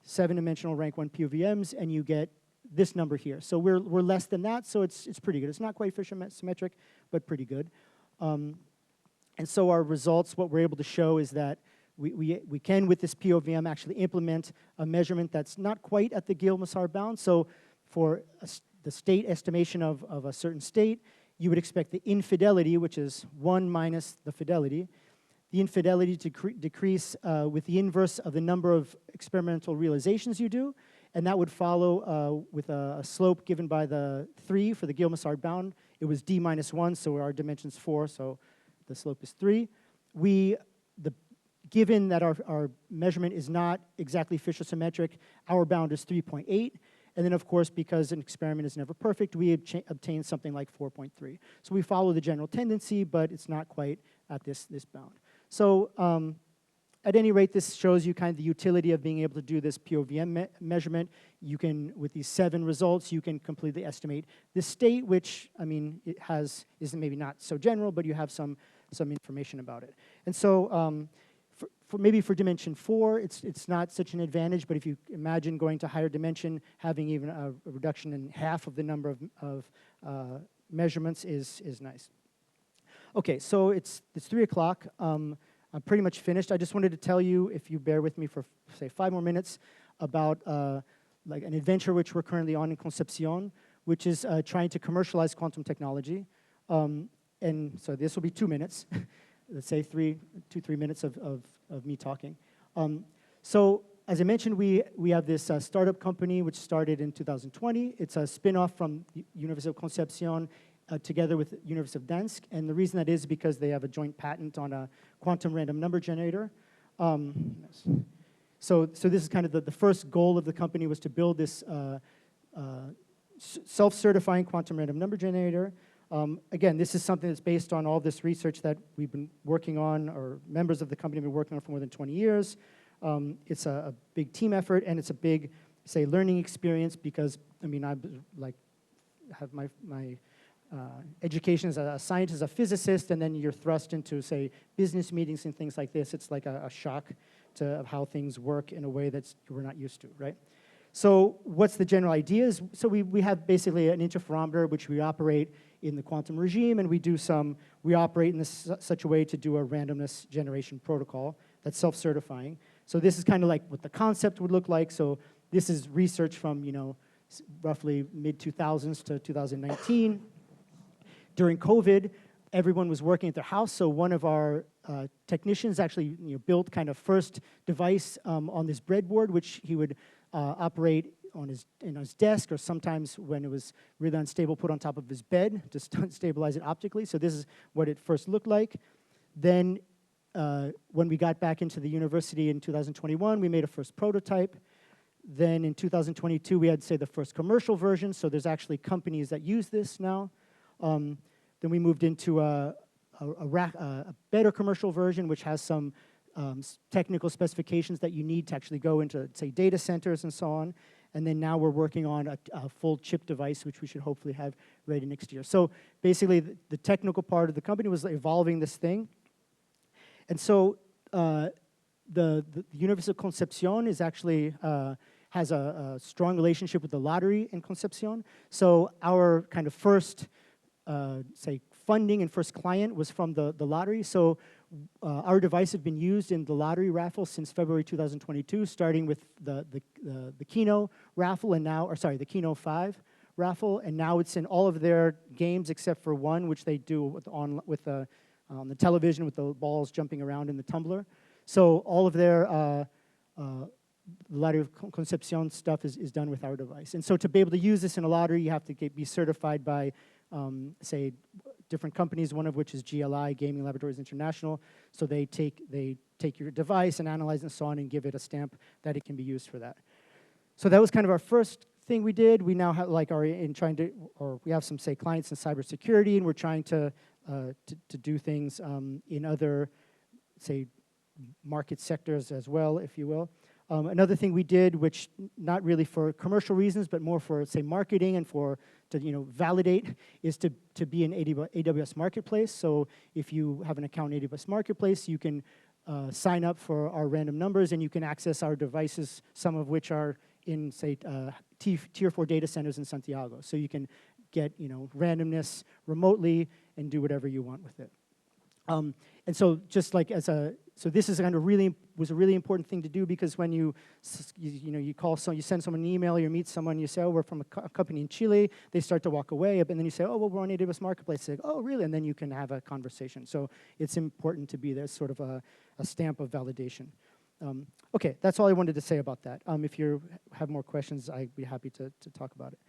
7-dimensional rank 1 POVMs, and you get this number here. So we're less than that, so it's pretty good. It's not quite Fisher symmetric, but pretty good. And so our results, what we're able to show is that we can, with this POVM, actually implement a measurement that's not quite at the Gil-Massar bound. So for the state estimation of a certain state, you would expect the infidelity, which is 1 minus the fidelity, the infidelity to decrease with the inverse of the number of experimental realizations you do, and that would follow with a slope given by the 3 for the Gil-Massar bound. It was d minus 1, so our dimension's 4, so the slope is 3. Given that our measurement is not exactly Fisher symmetric, our bound is 3.8. And then, of course, because an experiment is never perfect, we obtain something like 4.3. So we follow the general tendency, but it's not quite at this bound. So at any rate, this shows you kind of the utility of being able to do this POVM measurement. You can, with these 7 results, you can completely estimate this state, which, I mean, isn't maybe not so general, but you have some information about it. And so maybe for dimension 4, it's not such an advantage, but if you imagine going to higher dimension, having even a reduction in half of the number of measurements is nice. Okay, so it's 3 o'clock. I'm pretty much finished. I just wanted to tell you, if you bear with me for, say, 5 more minutes, about like an adventure which we're currently on in Concepción, which is trying to commercialize quantum technology. And so this will be 2 minutes. Let's say 3 minutes of me talking. So as I mentioned, we have this startup company which started in 2020. It's a spin-off from Universidad of Concepción together with Universidad of Gdańsk. And the reason that is because they have a joint patent on a quantum random number generator. So this is kind of the first goal of the company was to build this self-certifying quantum random number generator. Again, this is something that's based on all this research that we've been working on, or members of the company have been working on for more than 20 years. It's a big team effort, and it's a big, say, learning experience because, I mean, I have my education as a scientist, a physicist, and then you're thrust into, say, business meetings and things like this. It's like a shock to how things work in a way that we're not used to, right? So what's the general idea? So we have basically an interferometer which we operate in the quantum regime, and we operate in such a way to do a randomness generation protocol that's self-certifying. So this is kind of like what the concept would look like. So this is research from, roughly mid-2000s to 2019. During COVID, everyone was working at their house, so one of our technicians actually built kind of first device on this breadboard, which he would operate on his desk, or sometimes when it was really unstable, put on top of his bed to stabilize it optically. So this is what it first looked like. Then when we got back into the university in 2021, we made a first prototype. Then in 2022, we had, say, the first commercial version, so there's actually companies that use this now. Then we moved into a better commercial version, which has some technical specifications that you need to actually go into, say, data centers and so on. And then now we're working on a full chip device, which we should hopefully have ready next year. So basically, the technical part of the company was evolving this thing. And so the Universidad of Concepción is actually has a strong relationship with the lottery in Concepción. So our kind of first, say, funding and first client was from the lottery. So our device has been used in the lottery raffle since February 2022, starting with the Keno raffle, and now, or sorry, the Keno 5 raffle, and now it's in all of their games except for one, which they do on the television with the balls jumping around in the tumbler. So all of their lottery of Concepción stuff is done with our device. And so to be able to use this in a lottery, you have to be certified by, say, different companies, one of which is GLI, Gaming Laboratories International. So they take your device and analyze and so on and give it a stamp that it can be used for that. So that was kind of our first thing we did. We now have, like, we have some, say, clients in cybersecurity, and we're trying to do things in other, say, market sectors as well, if you will. Another thing we did, which not really for commercial reasons, but more for, say, marketing and to validate, is to be in AWS Marketplace. So if you have an account in AWS Marketplace, you can sign up for our random numbers, and you can access our devices, some of which are in, say, tier 4 data centers in Santiago. So you can get randomness remotely and do whatever you want with it. And so just like so this is kind of was a really important thing to do, because when you send someone an email, you meet someone, you say, oh, we're from a company in Chile, they start to walk away, and then you say, oh, well, we're on AWS Marketplace. They say, oh, really? And then you can have a conversation. So it's important to be there, sort of a stamp of validation. Okay, that's all I wanted to say about that. If you have more questions, I'd be happy to talk about it.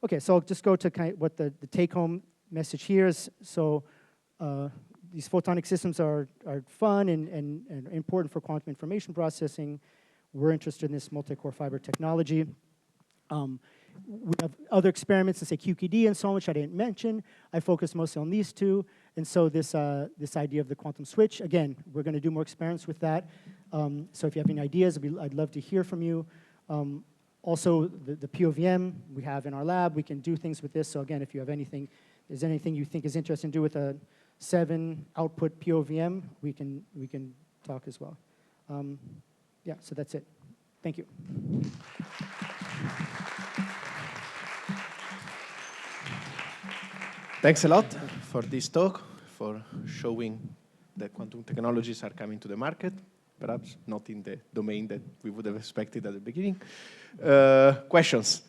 Okay, so I'll just go to kind of what the take-home message here is. So these photonic systems are fun and important for quantum information processing. We're interested in this multicore fiber technology. We have other experiments in, say, QKD and so on, which I didn't mention. I focus mostly on these two. And so this idea of the quantum switch, again, we're going to do more experiments with that. So if you have any ideas, I'd love to hear from you. Also, the POVM we have in our lab, we can do things with this. So again, if you have anything, there's anything you think is interesting to do with a 7 output POVM, we can talk as well. Yeah, so that's it. Thank you. Thanks a lot for this talk, for showing that quantum technologies are coming to the market, perhaps not in the domain that we would have expected at the beginning. Questions?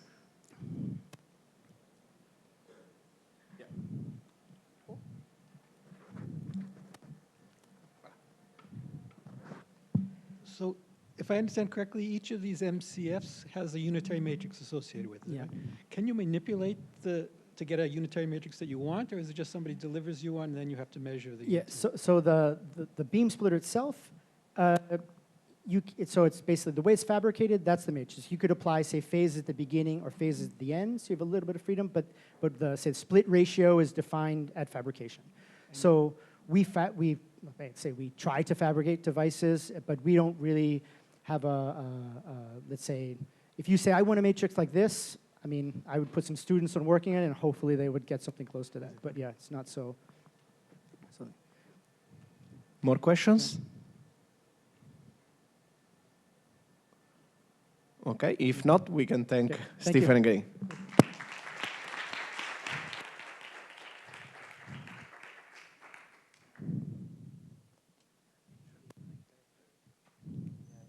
So if I understand correctly, each of these MCFs has a unitary matrix associated with it. Yeah. Right? Can you manipulate to get a unitary matrix that you want, or is it just somebody delivers you one and then you have to measure the Yeah, unity? so the beam splitter itself, so it's basically, the way it's fabricated, that's the matrix. You could apply, say, phases at the beginning or phases at the end, so you have a little bit of freedom, but the, say, split ratio is defined at fabrication. So we try to fabricate devices, but we don't really have let's say, if you say, I want a matrix like this, I mean, I would put some students on working on it, and hopefully they would get something close to that. But yeah, it's not so. More questions? Okay, if not, we can thank Okay, thank Stephen you. again.